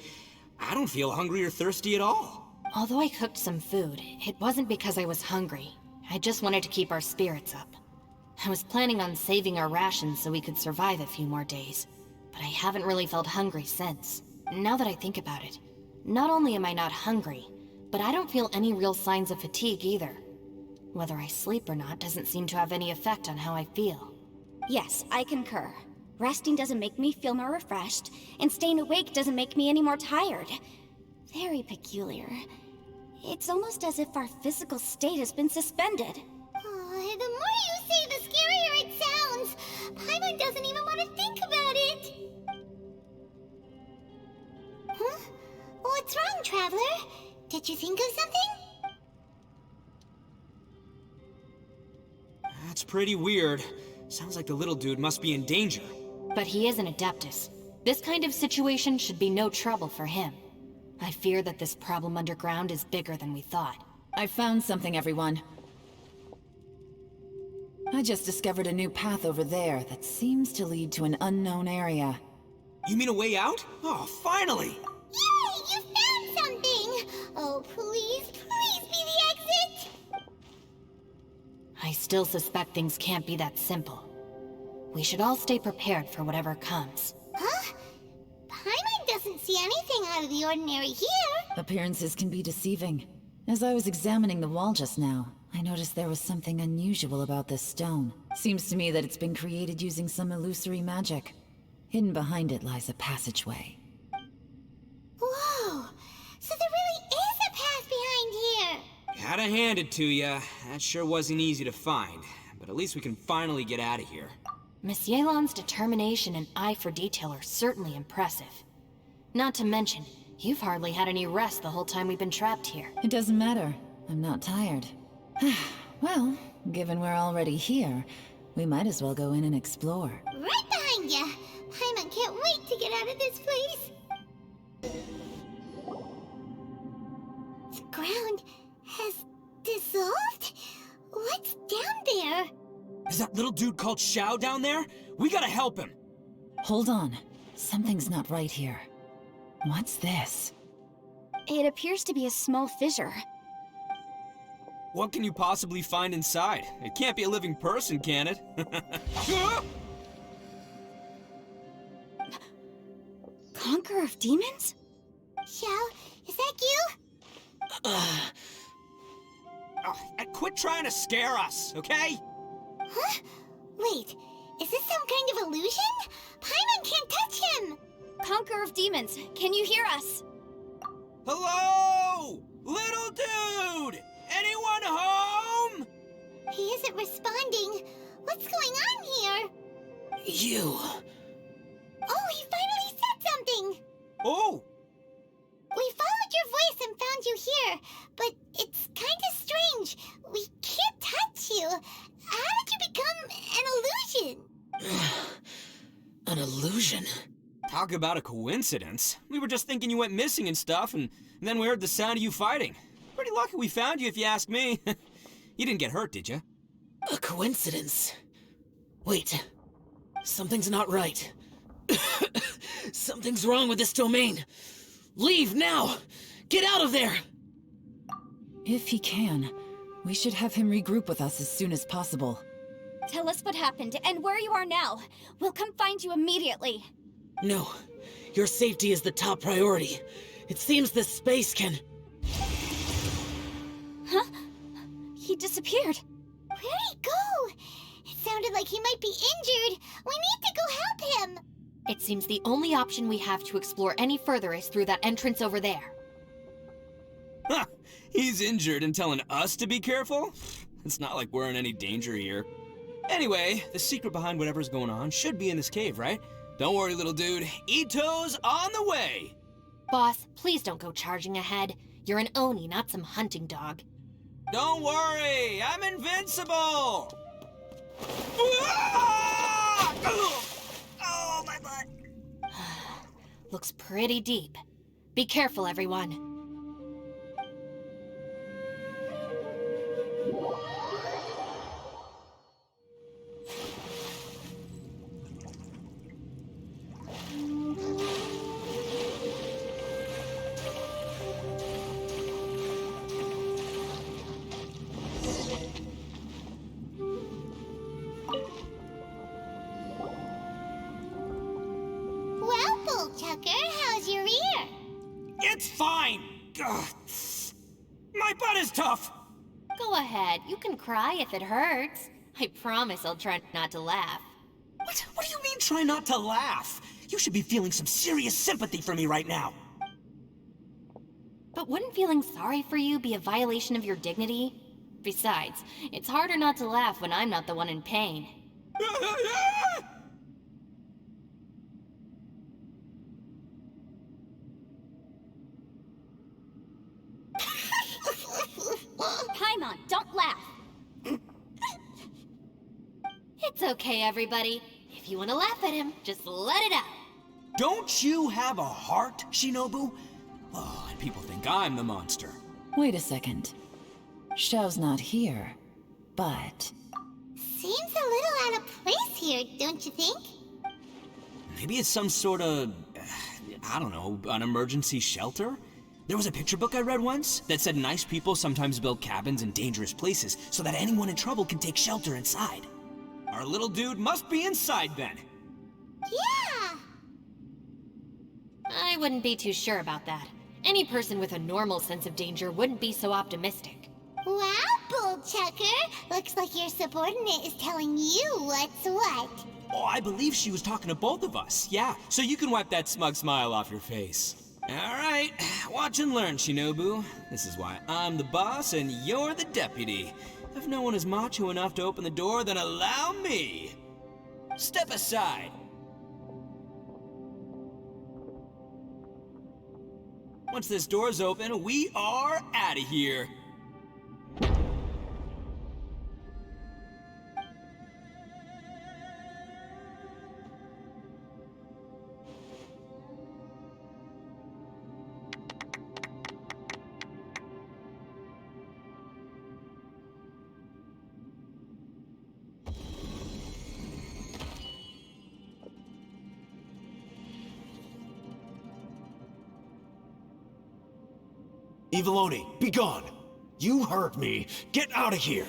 Speaker 3: I don't feel hungry or thirsty at all.
Speaker 4: Although I cooked some food, it wasn't because I was hungry. I just wanted to keep our spirits up. I was planning on saving our rations so we could survive a few more days, but I haven't really felt hungry since. Now that I think about it, not only am I not hungry, but I don't feel any real signs of fatigue either. Whether I sleep or not doesn't seem to have any effect on how I feel.
Speaker 1: Yes, I concur. Resting doesn't make me feel more refreshed, and staying awake doesn't make me any more tired. Very peculiar. It's almost as if our physical state has been suspended.
Speaker 2: The more you say, the scarier it sounds. Paimon doesn't even want to think about Traveler? Did you think of something?
Speaker 3: That's pretty weird. Sounds like the little dude must be in danger.
Speaker 4: But he is an Adeptus. This kind of situation should be no trouble for him. I fear that this problem underground is bigger than we thought.
Speaker 5: I found something, everyone. I just discovered a new path over there that seems to lead to an unknown area.
Speaker 3: You mean a way out? Oh, finally!
Speaker 2: Yay! You found something! Oh, please, please be the exit!
Speaker 4: I still suspect things can't be that simple. We should all stay prepared for whatever comes.
Speaker 2: Huh? Paimon doesn't see anything out of the ordinary here.
Speaker 5: Appearances can be deceiving. As I was examining the wall just now, I noticed there was something unusual about this stone. Seems to me that it's been created using some illusory magic. Hidden behind it lies a passageway.
Speaker 2: Whoa! So there really is a path behind here!
Speaker 3: Gotta hand it to ya. That sure wasn't easy to find. But at least we can finally get out of here.
Speaker 4: Miss Yelan's determination and eye for detail are certainly impressive. Not to mention, you've hardly had any rest the whole time we've been trapped here.
Speaker 5: It doesn't matter. I'm not tired. Well, given we're already here, we might as well go in and explore.
Speaker 2: Right behind ya! Paimon can't wait to get out of this place! The ground has dissolved? What's down there?
Speaker 3: Is that little dude called Xiao down there? We gotta help him!
Speaker 5: Hold on. Something's not right here. What's this?
Speaker 1: It appears to be a small fissure.
Speaker 3: What can you possibly find inside? It can't be a living person, can it?
Speaker 1: Conqueror of demons?
Speaker 2: Xiao, is that you?
Speaker 3: Oh, quit trying to scare us, okay?
Speaker 2: Huh? Wait, is this some kind of illusion? Paimon can't touch him!
Speaker 1: Conqueror of demons, can you hear us?
Speaker 3: Hello? Little dude! Anyone home?
Speaker 2: He isn't responding. What's going on here?
Speaker 6: You...
Speaker 2: Oh, he finally said something!
Speaker 3: Oh!
Speaker 2: We followed your voice and found you here, but it's kinda strange. We can't touch you. How did you become an illusion?
Speaker 6: An illusion?
Speaker 3: Talk about a coincidence. We were just thinking you went missing and stuff, and then we heard the sound of you fighting. Pretty lucky we found you, if you ask me. You didn't get hurt, did you?
Speaker 6: A coincidence? Wait. Something's not right. Something's wrong with this domain. Leave now! Get out of there!
Speaker 5: If he can, we should have him regroup with us as soon as possible.
Speaker 1: Tell us what happened and where you are now. We'll come find you immediately.
Speaker 6: No. Your safety is the top priority. It seems this space can...
Speaker 1: Huh? He disappeared.
Speaker 2: Where'd he go? It sounded like he might be injured. We need to go help him.
Speaker 4: It seems the only option we have to explore any further is through that entrance over there.
Speaker 3: Huh, he's injured and telling us to be careful? It's not like we're in any danger here. Anyway, the secret behind whatever's going on should be in this cave, right? Don't worry, little dude. Ito's on the way!
Speaker 4: Boss, please don't go charging ahead. You're an Oni, not some hunting dog.
Speaker 3: Don't worry, I'm invincible! Ah! Oh, my butt!
Speaker 4: Looks pretty deep. Be careful, everyone.
Speaker 2: Well, Bullchucker, how's your ear?
Speaker 3: It's fine! Ugh. My butt is tough!
Speaker 4: Go ahead, you can cry if it hurts. I promise I'll try not to laugh.
Speaker 3: What do you mean try not to laugh? You should be feeling some serious sympathy for me right now.
Speaker 4: But wouldn't feeling sorry for you be a violation of your dignity? Besides, it's harder not to laugh when I'm not the one in pain. okay, everybody. If you want to laugh at him, just let it out.
Speaker 3: Don't you have a heart, Shinobu? Oh, and people think I'm the monster.
Speaker 5: Wait a second. Xiao's not here, but...
Speaker 2: Seems a little out of place here, don't you think?
Speaker 3: Maybe it's some sort of, I don't know, an emergency shelter? There was a picture book I read once that said nice people sometimes build cabins in dangerous places so that anyone in trouble can take shelter inside. Our little dude must be inside then.
Speaker 2: Yeah!
Speaker 4: I wouldn't be too sure about that. Any person with a normal sense of danger wouldn't be so optimistic.
Speaker 2: Wow, Bullchucker! Looks like your subordinate is telling you what's what.
Speaker 3: Oh, I believe she was talking to both of us. Yeah, so you can wipe that smug smile off your face. All right, watch and learn, Shinobu. This is why I'm the boss and you're the deputy. If no one is macho enough to open the door, then allow me. Step aside. Once this door's open, we are out of here.
Speaker 7: Eviloni, be gone! You heard me! Get out of here!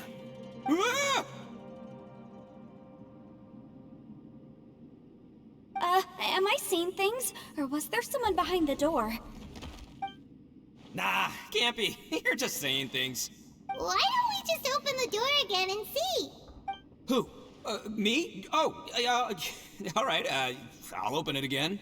Speaker 3: Ah!
Speaker 1: Am I seeing things? Or was there someone behind the door?
Speaker 3: Nah, can't be. You're just saying things.
Speaker 2: Why don't we just open the door again and see?
Speaker 3: Who? Me? Oh, all right, I'll open it again.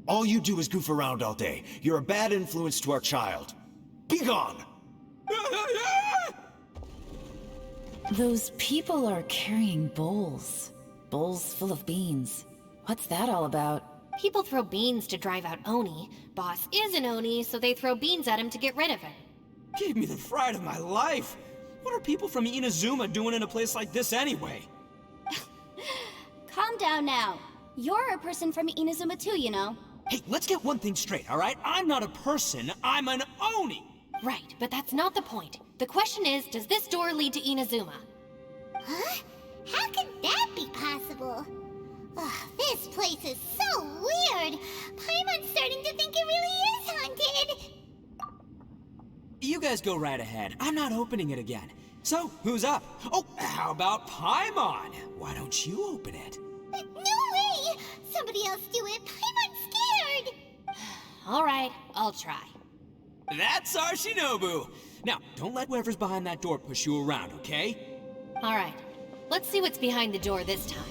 Speaker 7: All you do is goof around all day. You're a bad influence to our child. Be gone!
Speaker 5: Those people are carrying bowls. Bowls full of beans. What's that all about?
Speaker 4: People throw beans to drive out Oni. Boss is an Oni, so they throw beans at him to get rid of him.
Speaker 3: Gave me the fright of my life. What are people from Inazuma doing in a place like this anyway?
Speaker 1: Calm down now. You're a person from Inazuma too, you know.
Speaker 3: Hey, let's get one thing straight, all right? I'm not a person, I'm an Oni!
Speaker 4: Right, but that's not the point. The question is, does this door lead to Inazuma?
Speaker 2: Huh? How could that be possible? Ugh, this place is so weird. Paimon's starting to think it really is haunted.
Speaker 3: You guys go right ahead. I'm not opening it again. So, who's up? Oh, how about Paimon? Why don't you open it?
Speaker 2: No way! Somebody else do it. Paimon's scared.
Speaker 4: All right, I'll try.
Speaker 3: That's our Shinobu! Now, don't let whoever's behind that door push you around, okay?
Speaker 4: All right, let's see what's behind the door this time.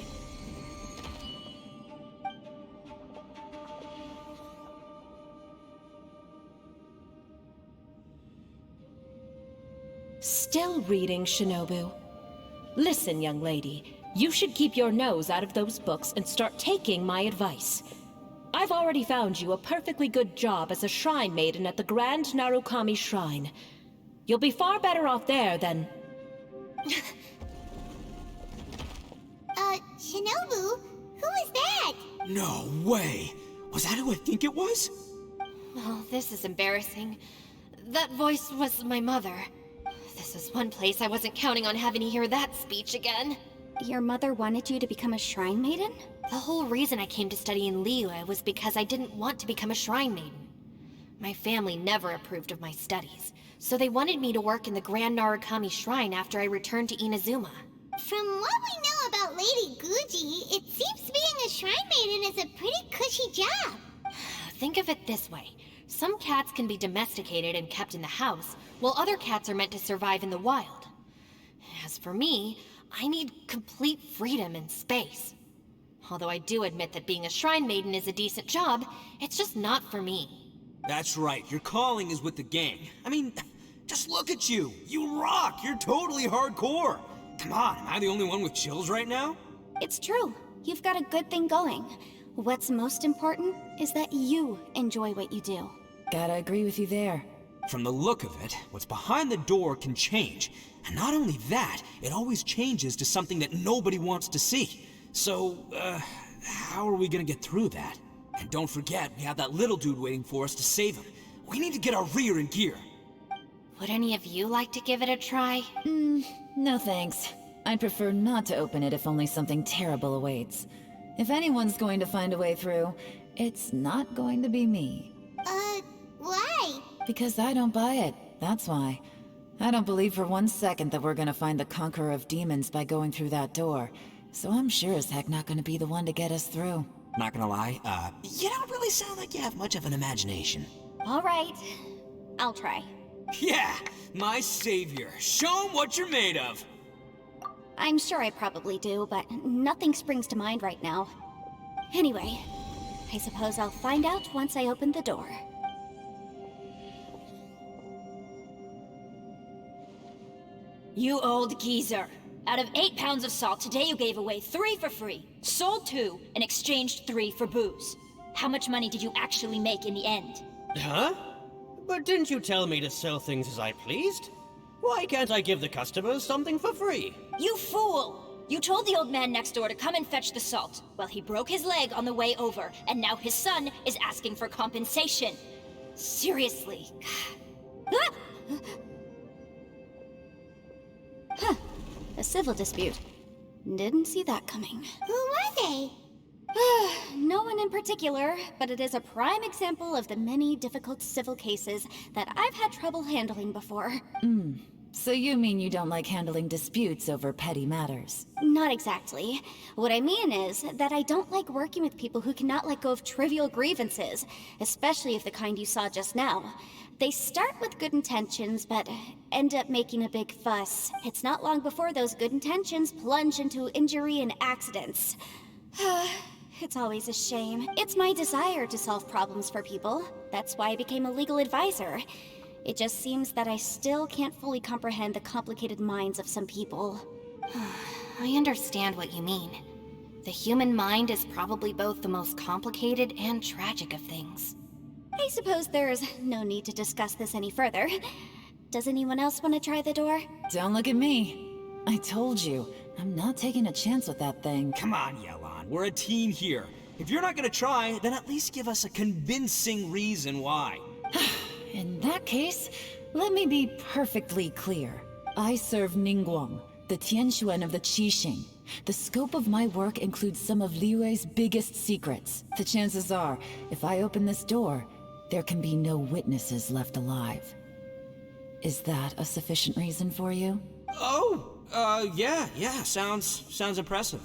Speaker 8: Still reading, Shinobu. Listen, young lady. You should keep your nose out of those books and start taking my advice. I've already found you a perfectly good job as a shrine maiden at the Grand Narukami Shrine. You'll be far better off there than...
Speaker 2: Shinobu? Who is that?
Speaker 3: No way! Was that who I think it was?
Speaker 4: Oh, this is embarrassing. That voice was my mother. This is one place I wasn't counting on having to hear that speech again.
Speaker 1: Your mother wanted you to become a shrine maiden?
Speaker 4: The whole reason I came to study in Liyue was because I didn't want to become a shrine maiden. My family never approved of my studies, so they wanted me to work in the Grand Narukami Shrine after I returned to Inazuma.
Speaker 2: From what we know about Lady Guji, it seems being a shrine maiden is a pretty cushy job.
Speaker 4: Think of it this way. Some cats can be domesticated and kept in the house, while other cats are meant to survive in the wild. As for me, I need complete freedom and space. Although I do admit that being a shrine maiden is a decent job, it's just not for me.
Speaker 3: That's right, your calling is with the gang. I mean, just look at you. You rock, you're totally hardcore. Come on, am I the only one with chills right now?
Speaker 1: It's true. You've got a good thing going. What's most important is that you enjoy what you do.
Speaker 5: Gotta agree with you there.
Speaker 3: From the look of it, what's behind the door can change. And not only that, it always changes to something that nobody wants to see. So, how are we gonna get through that? And don't forget, we have that little dude waiting for us to save him. We need to get our rear in gear.
Speaker 4: Would any of you like to give it a try?
Speaker 5: No thanks. I'd prefer not to open it if only something terrible awaits. If anyone's going to find a way through, it's not going to be me.
Speaker 2: Why?
Speaker 5: Because I don't buy it, that's why. I don't believe for 1 second that we're gonna find the Conqueror of Demons by going through that door. So I'm sure as heck not gonna be the one to get us through.
Speaker 3: Not gonna lie, you don't really sound like you have much of an imagination.
Speaker 1: All right, I'll try.
Speaker 3: Yeah, my savior. Show 'em what you're made of.
Speaker 1: I'm sure I probably do, but nothing springs to mind right now. Anyway, I suppose I'll find out once I open the door.
Speaker 9: You old geezer. Out of 8 pounds of salt, today you gave away 3 for free, sold 2, and exchanged 3 for booze. How much money did you actually make in the end?
Speaker 10: Huh? But didn't you tell me to sell things as I pleased? Why can't I give the customers something for free?
Speaker 9: You fool! You told the old man next door to come and fetch the salt. Well, he broke his leg on the way over, and now his son is asking for compensation. Seriously.
Speaker 1: Huh. A civil dispute. Didn't see that coming.
Speaker 2: Who were they?
Speaker 1: No one in particular, but it is a prime example of the many difficult civil cases that I've had trouble handling before.
Speaker 5: So you mean you don't like handling disputes over petty matters?
Speaker 1: Not exactly. What I mean is that I don't like working with people who cannot let go of trivial grievances, especially of the kind you saw just now. They start with good intentions, but end up making a big fuss. It's not long before those good intentions plunge into injury and accidents. It's always a shame. It's my desire to solve problems for people. That's why I became a legal advisor. It just seems that I still can't fully comprehend the complicated minds of some people.
Speaker 4: I understand what you mean. The human mind is probably both the most complicated and tragic of things.
Speaker 1: I suppose there's no need to discuss this any further. Does anyone else want to try the door?
Speaker 5: Don't look at me. I told you, I'm not taking a chance with that thing.
Speaker 3: Come on, Yelan. We're a team here. If you're not gonna try, then at least give us a convincing reason why.
Speaker 5: In that case, let me be perfectly clear. I serve Ningguang, the Tianxuan of the Qixing. The scope of my work includes some of Liyue's biggest secrets. The chances are, if I open this door, there can be no witnesses left alive. Is that a sufficient reason for you?
Speaker 3: Yeah, sounds impressive.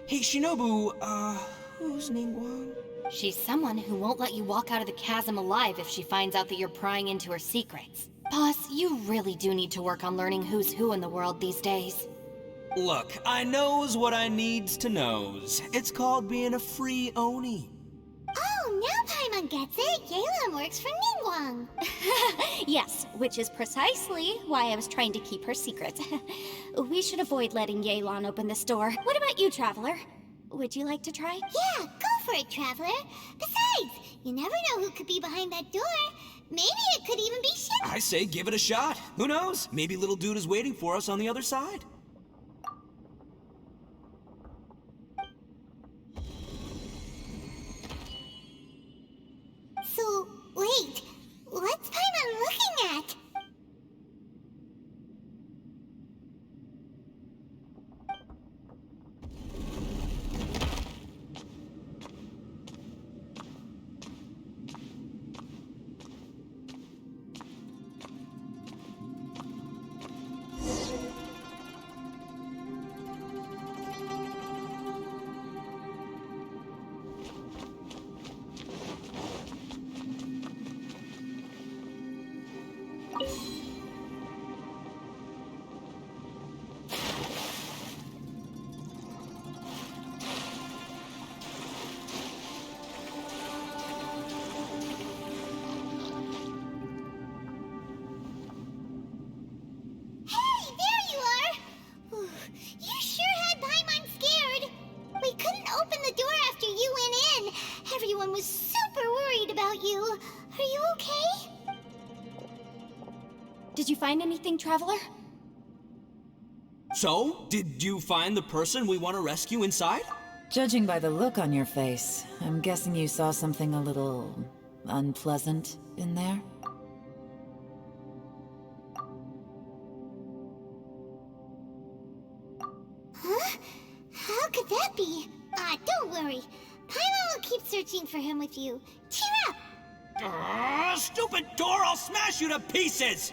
Speaker 3: Hey, Shinobu, who's Ningguang?
Speaker 4: She's someone who won't let you walk out of the chasm alive if she finds out that you're prying into her secrets. Boss, you really do need to work on learning who's who in the world these days.
Speaker 3: Look, I knows what I needs to knows. It's called being a free Oni.
Speaker 2: Oh, now Paimon gets it. Yelan works for Ningguang.
Speaker 1: Yes, which is precisely why I was trying to keep her secret. We should avoid letting Yelan open this door. What about you, Traveler? Would you like to try?
Speaker 2: Yeah, go for it, Traveler. Besides, you never know who could be behind that door. Maybe it could even be Xiao.
Speaker 3: I say give it a shot. Who knows? Maybe little dude is waiting for us on the other side.
Speaker 2: So, wait. What's Paimon looking at?
Speaker 1: Did you find anything, Traveler?
Speaker 3: So, did you find the person we want to rescue inside?
Speaker 5: Judging by the look on your face, I'm guessing you saw something a little unpleasant in there?
Speaker 2: Huh? How could that be? Don't worry. Paimon will keep searching for him with you. Cheer up!
Speaker 3: Stupid door! I'll smash you to pieces!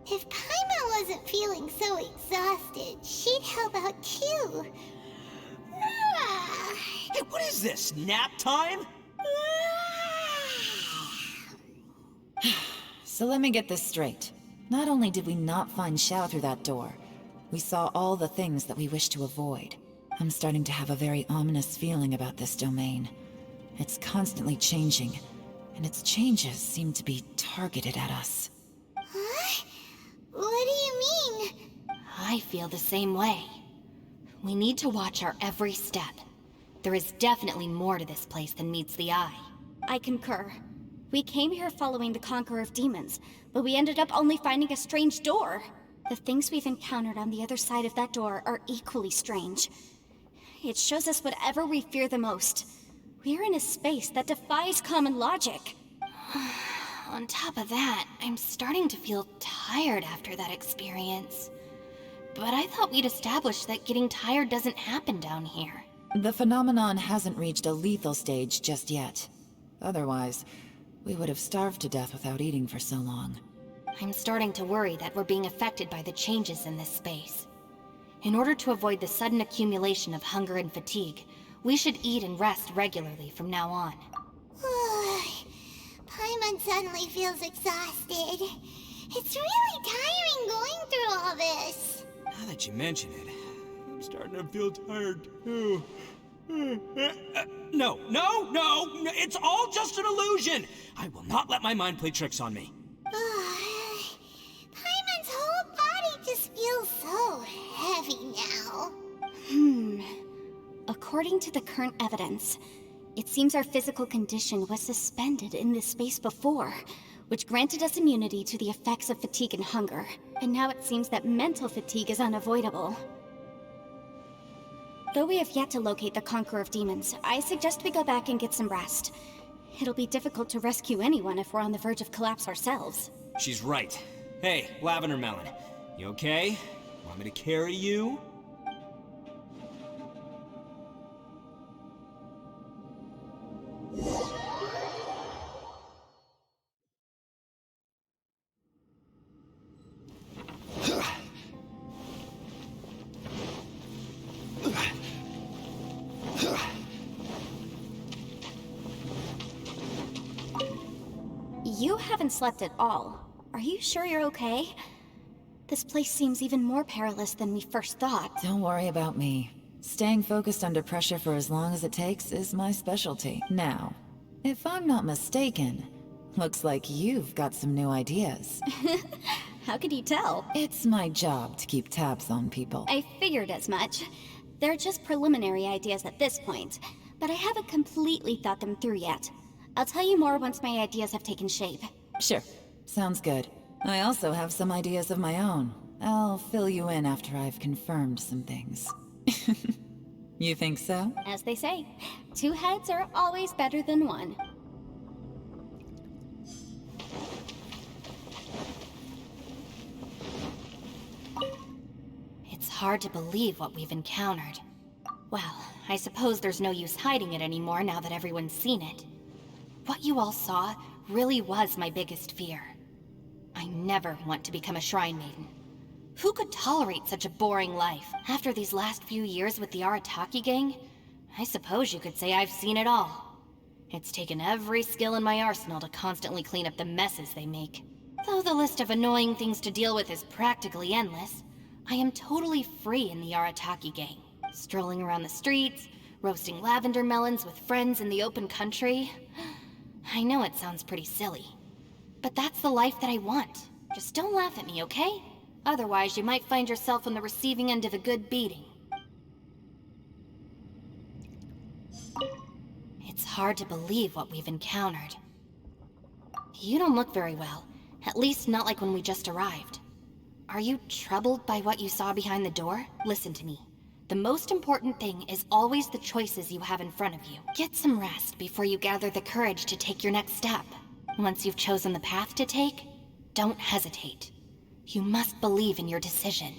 Speaker 2: If Paimon wasn't feeling so exhausted, she'd help out too.
Speaker 3: Hey, what is this? Nap time?
Speaker 5: So let me get this straight. Not only did we not find Xiao through that door, we saw all the things that we wish to avoid. I'm starting to have a very ominous feeling about this domain. It's constantly changing, and its changes seem to be targeted at us.
Speaker 2: Huh? What do you mean?
Speaker 4: I feel the same way. We need to watch our every step. There is definitely more to this place than meets the eye.
Speaker 1: I concur. We came here following the Conqueror of Demons, but we ended up only finding a strange door. The things we've encountered on the other side of that door are equally strange. It shows us whatever we fear the most. We're in a space that defies common logic.
Speaker 4: On top of that, I'm starting to feel tired after that experience. But I thought we'd established that getting tired doesn't happen down here.
Speaker 5: The phenomenon hasn't reached a lethal stage just yet. Otherwise, we would have starved to death without eating for so long.
Speaker 4: I'm starting to worry that we're being affected by the changes in this space. In order to avoid the sudden accumulation of hunger and fatigue, we should eat and rest regularly from now on.
Speaker 2: Paimon suddenly feels exhausted. It's really tiring going through all this.
Speaker 3: Now that you mention it, I'm starting to feel tired too. No, it's all just an illusion! I will not let my mind play tricks on me.
Speaker 2: Paimon's whole body just feels so heavy now.
Speaker 1: According to the current evidence, it seems our physical condition was suspended in this space before, which granted us immunity to the effects of fatigue and hunger. And now it seems that mental fatigue is unavoidable. Though we have yet to locate the Conqueror of Demons, I suggest we go back and get some rest. It'll be difficult to rescue anyone if we're on the verge of collapse ourselves.
Speaker 3: She's right. Hey, Lavender Melon, you okay? Want me to carry you?
Speaker 1: You haven't slept at all. Are you sure you're okay? This place seems even more perilous than we first thought.
Speaker 5: Don't worry about me. Staying focused under pressure for as long as it takes is my specialty. Now, if I'm not mistaken, looks like you've got some new ideas.
Speaker 1: How could you tell?
Speaker 5: It's my job to keep tabs on people.
Speaker 1: I figured as much. They're just preliminary ideas at this point, but I haven't completely thought them through yet. I'll tell you more once my ideas have taken shape.
Speaker 5: Sure. Sounds good. I also have some ideas of my own. I'll fill you in after I've confirmed some things. You think so?
Speaker 1: As they say, two heads are always better than one.
Speaker 4: It's hard to believe what we've encountered. Well, I suppose there's no use hiding it anymore now that everyone's seen it. What you all saw really was my biggest fear. I never want to become a Shrine Maiden. Who could tolerate such a boring life? After these last few years with the Arataki gang, I suppose you could say I've seen it all. It's taken every skill in my arsenal to constantly clean up the messes they make. Though the list of annoying things to deal with is practically endless, I am totally free in the Arataki gang. Strolling around the streets, roasting lavender melons with friends in the open country. I know it sounds pretty silly, but that's the life that I want. Just don't laugh at me, okay? Otherwise, you might find yourself on the receiving end of a good beating. It's hard to believe what we've encountered. You don't look very well. At least not like when we just arrived. Are you troubled by what you saw behind the door? Listen to me. The most important thing is always the choices you have in front of you. Get some rest before you gather the courage to take your next step. Once you've chosen the path to take, don't hesitate. You must believe in your decision.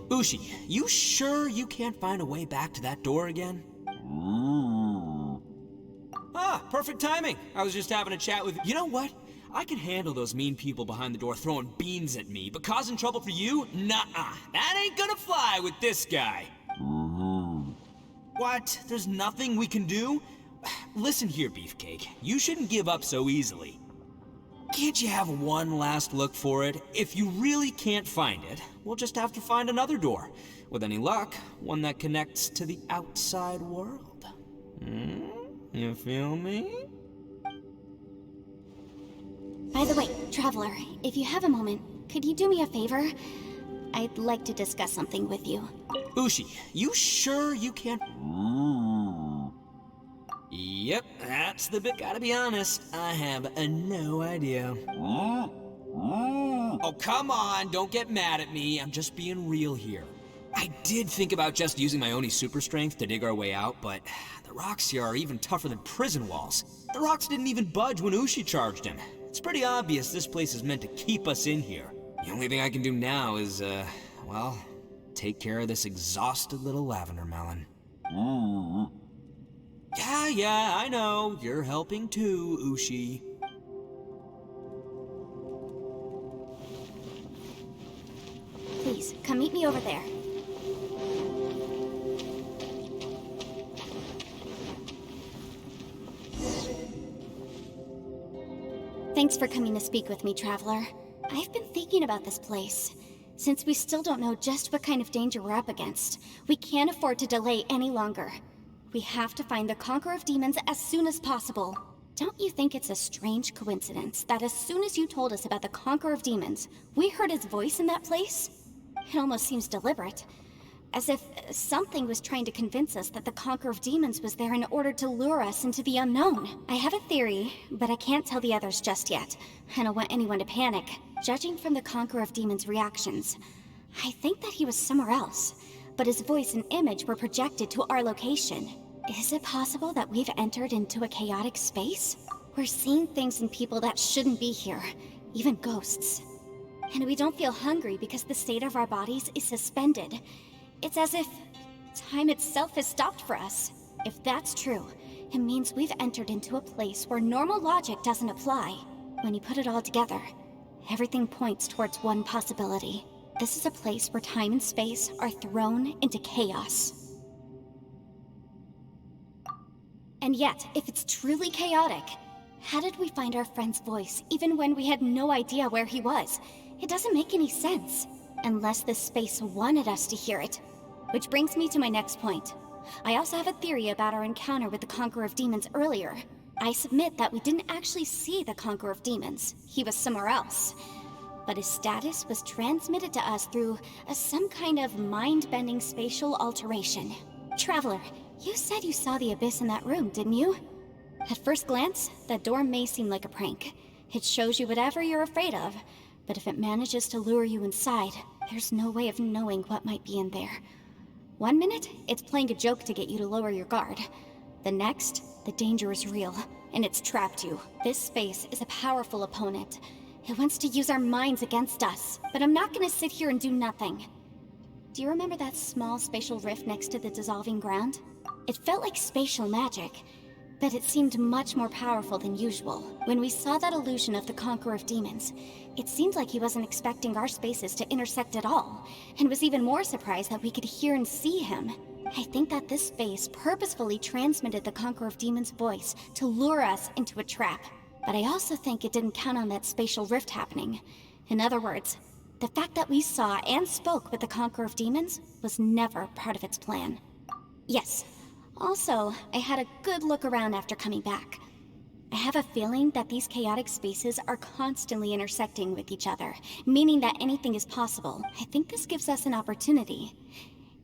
Speaker 3: Ushi, you sure you can't find a way back to that door again? Ah, perfect timing. I was just having a chat with... You know what? I can handle those mean people behind the door throwing beans at me, but causing trouble for you? Nuh-uh. That ain't gonna fly with this guy. What? There's nothing we can do? Listen here, Beefcake. You shouldn't give up so easily. Can't you have one last look for it? If you really can't find it, we'll just have to find another door. With any luck, one that connects to the outside world. You feel me?
Speaker 1: By the way, Traveler, if you have a moment, could you do me a favor? I'd like to discuss something with you.
Speaker 3: Ushi, you sure you can't... Yep, that's the bit. Gotta be honest, I have no idea. Oh, come on, don't get mad at me. I'm just being real here. I did think about just using my Oni super strength to dig our way out, but the rocks here are even tougher than prison walls. The rocks didn't even budge when Ushi charged him. It's pretty obvious this place is meant to keep us in here. The only thing I can do now is, well, take care of this exhausted little lavender melon. Yeah, I know. You're helping too, Ushi.
Speaker 1: Please, come meet me over there. Thanks for coming to speak with me, Traveler. I've been thinking about this place. Since we still don't know just what kind of danger we're up against, we can't afford to delay any longer. We have to find the Conqueror of Demons as soon as possible. Don't you think it's a strange coincidence that as soon as you told us about the Conqueror of Demons, we heard his voice in that place? It almost seems deliberate. As if something was trying to convince us that the Conqueror of Demons was there in order to lure us into the unknown. I have a theory, but I can't tell the others just yet. I don't want anyone to panic. Judging from the Conqueror of Demons' reactions, I think that he was somewhere else, but his voice and image were projected to our location. Is it possible that we've entered into a chaotic space? We're seeing things and people that shouldn't be here, even ghosts. And we don't feel hungry because the state of our bodies is suspended. It's as if time itself has stopped for us. If that's true, it means we've entered into a place where normal logic doesn't apply. When you put it all together, everything points towards one possibility. This is a place where time and space are thrown into chaos. And yet, if it's truly chaotic, how did we find our friend's voice even when we had no idea where he was? It doesn't make any sense. Unless this space wanted us to hear it. Which brings me to my next point. I also have a theory about our encounter with the Conqueror of Demons earlier. I submit that we didn't actually see the Conqueror of Demons. He was somewhere else. But his status was transmitted to us through some kind of mind-bending spatial alteration. Traveler, you said you saw the abyss in that room, didn't you? At first glance, that door may seem like a prank. It shows you whatever you're afraid of, but if it manages to lure you inside, there's no way of knowing what might be in there. One minute, it's playing a joke to get you to lower your guard. The next, the danger is real, and it's trapped you. This space is a powerful opponent. It wants to use our minds against us, but I'm not gonna sit here and do nothing. Do you remember that small spatial rift next to the dissolving ground? It felt like spatial magic, but it seemed much more powerful than usual. When we saw that illusion of the Conqueror of Demons, it seemed like he wasn't expecting our spaces to intersect at all, and was even more surprised that we could hear and see him. I think that this space purposefully transmitted the Conqueror of Demons' voice to lure us into a trap. But I also think it didn't count on that spatial rift happening. In other words, the fact that we saw and spoke with the Conqueror of Demons was never part of its plan. Yes. Also, I had a good look around after coming back. I have a feeling that these chaotic spaces are constantly intersecting with each other, meaning that anything is possible. I think this gives us an opportunity.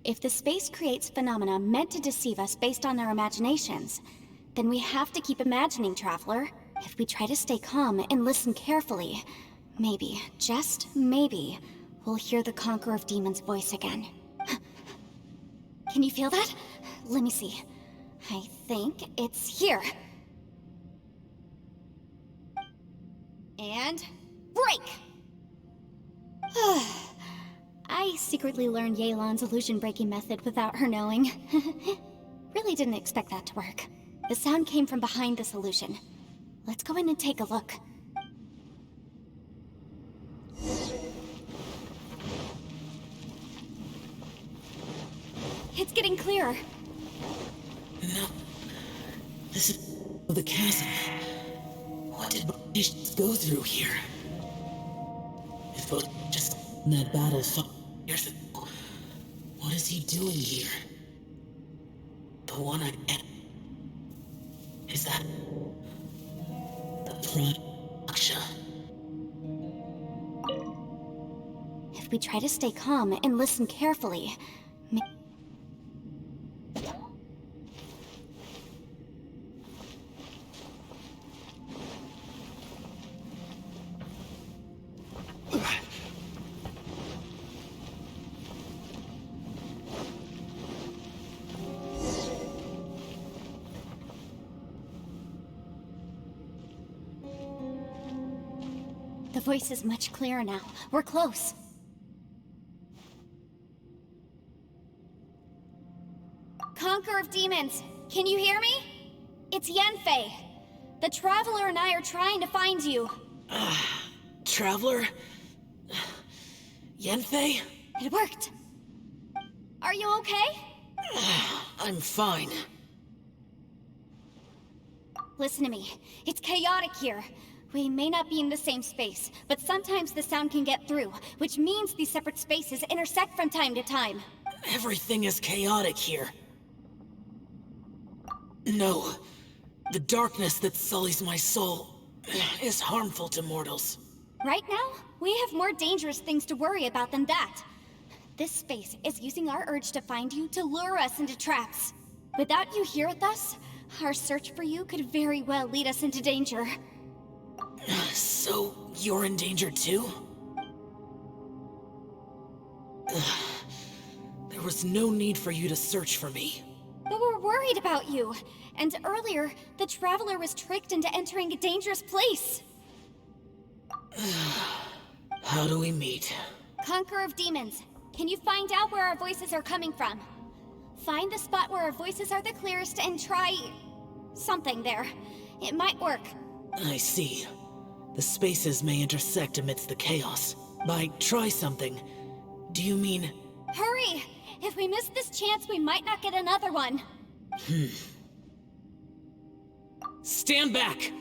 Speaker 1: If the space creates phenomena meant to deceive us based on our imaginations, Then we have to keep imagining, Traveler. If we try to stay calm and listen carefully, maybe, just maybe, we'll hear the Conqueror of Demons' voice again. Can you feel that? Let me see. I think it's here. And break! I secretly learned Yelan's illusion-breaking method without her knowing. Really didn't expect that to work. The sound came from behind this illusion. Let's go in and take a look. It's getting clearer.
Speaker 6: No. This is the chasm. What did Buddhists go through here? If Buddha just in that battle years ago, what is he doing here? The one I met. Is that the Prime Aksha?
Speaker 1: If we try to stay calm and listen carefully, the voice is much clearer now. We're close. Conqueror of Demons, can you hear me? It's Yanfei. The Traveler and I are trying to find you.
Speaker 6: Traveler? Yanfei?
Speaker 1: It worked. Are you okay?
Speaker 6: I'm fine.
Speaker 1: Listen to me. It's chaotic here. We may not be in the same space, but sometimes the sound can get through, which means these separate spaces intersect from time to time.
Speaker 6: Everything is chaotic here. No. The darkness that sullies my soul is harmful to mortals.
Speaker 1: Right now, we have more dangerous things to worry about than that. This space is using our urge to find you to lure us into traps. Without you here with us, our search for you could very well lead us into danger.
Speaker 6: So, you're in danger too? There was no need for you to search for me.
Speaker 1: But we're worried about you. And earlier, the Traveler was tricked into entering a dangerous place.
Speaker 6: How do we meet?
Speaker 1: Conqueror of Demons, can you find out where our voices are coming from? Find the spot where our voices are the clearest and try... something there. It might work.
Speaker 6: I see. The spaces may intersect amidst the chaos. By try something, do you mean...
Speaker 1: Hurry! If we miss this chance, we might not get another one.
Speaker 6: Stand back!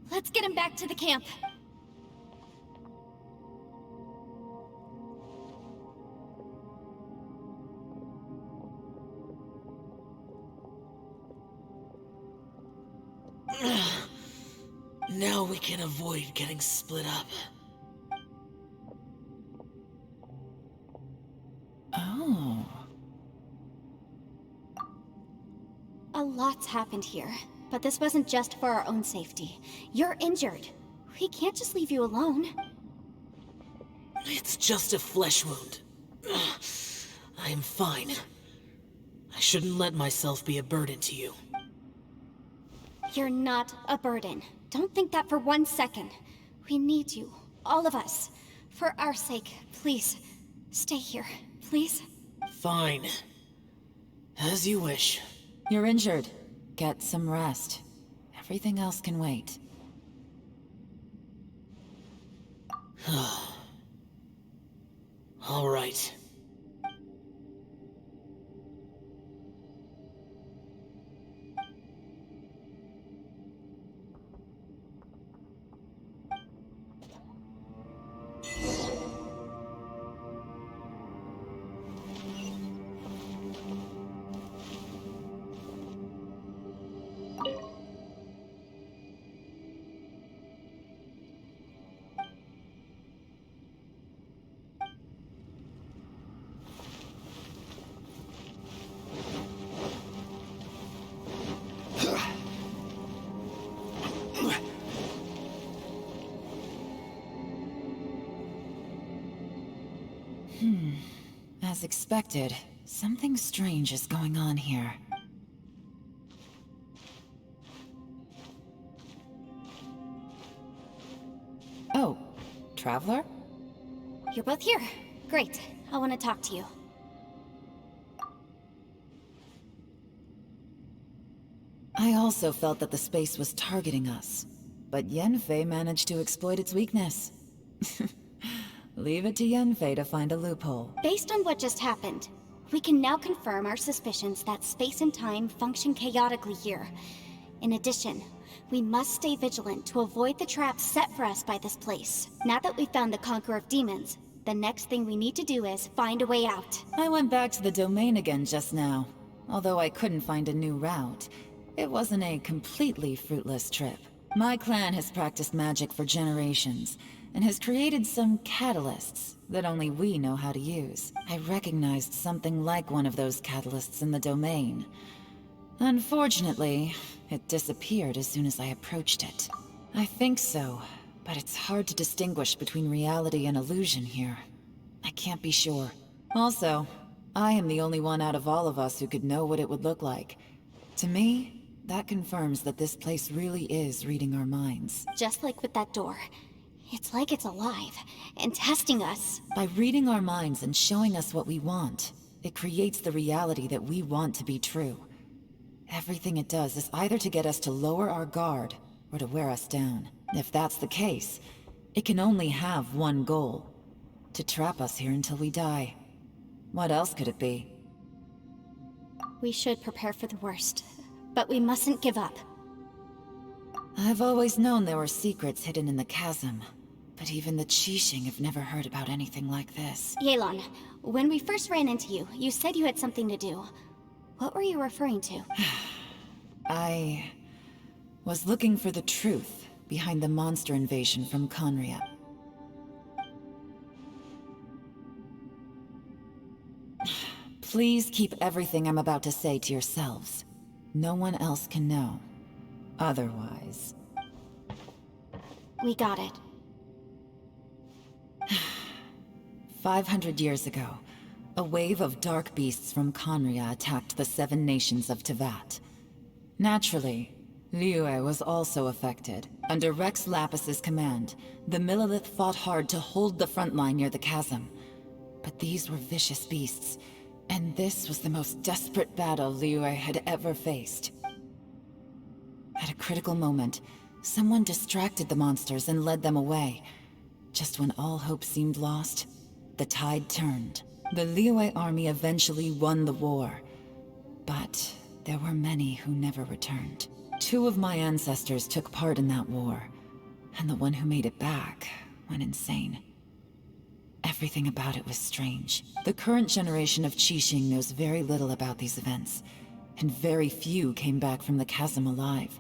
Speaker 1: Let's get him back to the camp.
Speaker 6: Now we can avoid getting split up.
Speaker 5: Oh.
Speaker 1: A lot's happened here, but this wasn't just for our own safety. You're injured. We can't just leave you alone.
Speaker 6: It's just a flesh wound. I am fine. I shouldn't let myself be a burden to you.
Speaker 1: You're not a burden. Don't think that for 1 second. We need you, all of us. For our sake, please, stay here, please.
Speaker 6: Fine. As you wish.
Speaker 5: You're injured. Get some rest. Everything else can wait.
Speaker 6: All right.
Speaker 5: As expected, something strange is going on here. Oh, Traveler?
Speaker 1: You're both here. Great. I want to talk to you.
Speaker 5: I also felt that the space was targeting us, but Yenfei managed to exploit its weakness. Leave it to Yenfei to find a loophole.
Speaker 1: Based on what just happened, we can now confirm our suspicions that space and time function chaotically here. In addition, we must stay vigilant to avoid the traps set for us by this place. Now that we've found the Conqueror of Demons, the next thing we need to do is find a way out.
Speaker 5: I went back to the domain again just now. Although I couldn't find a new route, it wasn't a completely fruitless trip. My clan has practiced magic for generations, and has created some catalysts that only we know how to use. I recognized something like one of those catalysts in the domain. Unfortunately, it disappeared as soon as I approached it. I think so, but it's hard to distinguish between reality and illusion here. I can't be sure. Also, I am the only one out of all of us who could know what it would look like. To me, that confirms that this place really is reading our minds.
Speaker 1: Just like with that door. It's like it's alive, and testing us.
Speaker 5: By reading our minds and showing us what we want, it creates the reality that we want to be true. Everything it does is either to get us to lower our guard, or to wear us down. If that's the case, it can only have one goal. To trap us here until we die. What else could it be?
Speaker 1: We should prepare for the worst, but we mustn't give up.
Speaker 5: I've always known there were secrets hidden in the chasm, but even the Qixing have never heard about anything like this.
Speaker 1: Yelan, when we first ran into you, you said you had something to do. What were you referring to?
Speaker 5: I was looking for the truth behind the monster invasion from Conria. Please keep everything I'm about to say to yourselves. No one else can know. Otherwise...
Speaker 1: We got it.
Speaker 5: 500 years ago, a wave of dark beasts from Conria attacked the 7 nations of Tevat. Naturally, Liyue was also affected. Under Rex Lapis's command, the Millelith fought hard to hold the front line near the chasm. But these were vicious beasts, and this was the most desperate battle Liyue had ever faced. At a critical moment, someone distracted the monsters and led them away. Just when all hope seemed lost, the tide turned. The Liyue army eventually won the war, but there were many who never returned. 2 of my ancestors took part in that war, and the one who made it back went insane. Everything about it was strange. The current generation of Qixing knows very little about these events, and very few came back from the chasm alive.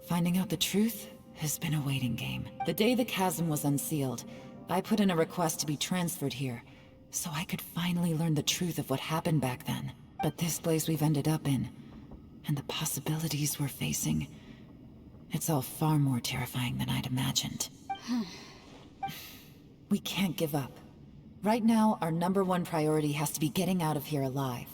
Speaker 5: Finding out the truth has been a waiting game. The day the chasm was unsealed, I put in a request to be transferred here, so I could finally learn the truth of what happened back then. But this place we've ended up in, and the possibilities we're facing, it's all far more terrifying than I'd imagined. We can't give up. Right now, our #1 priority has to be getting out of here alive.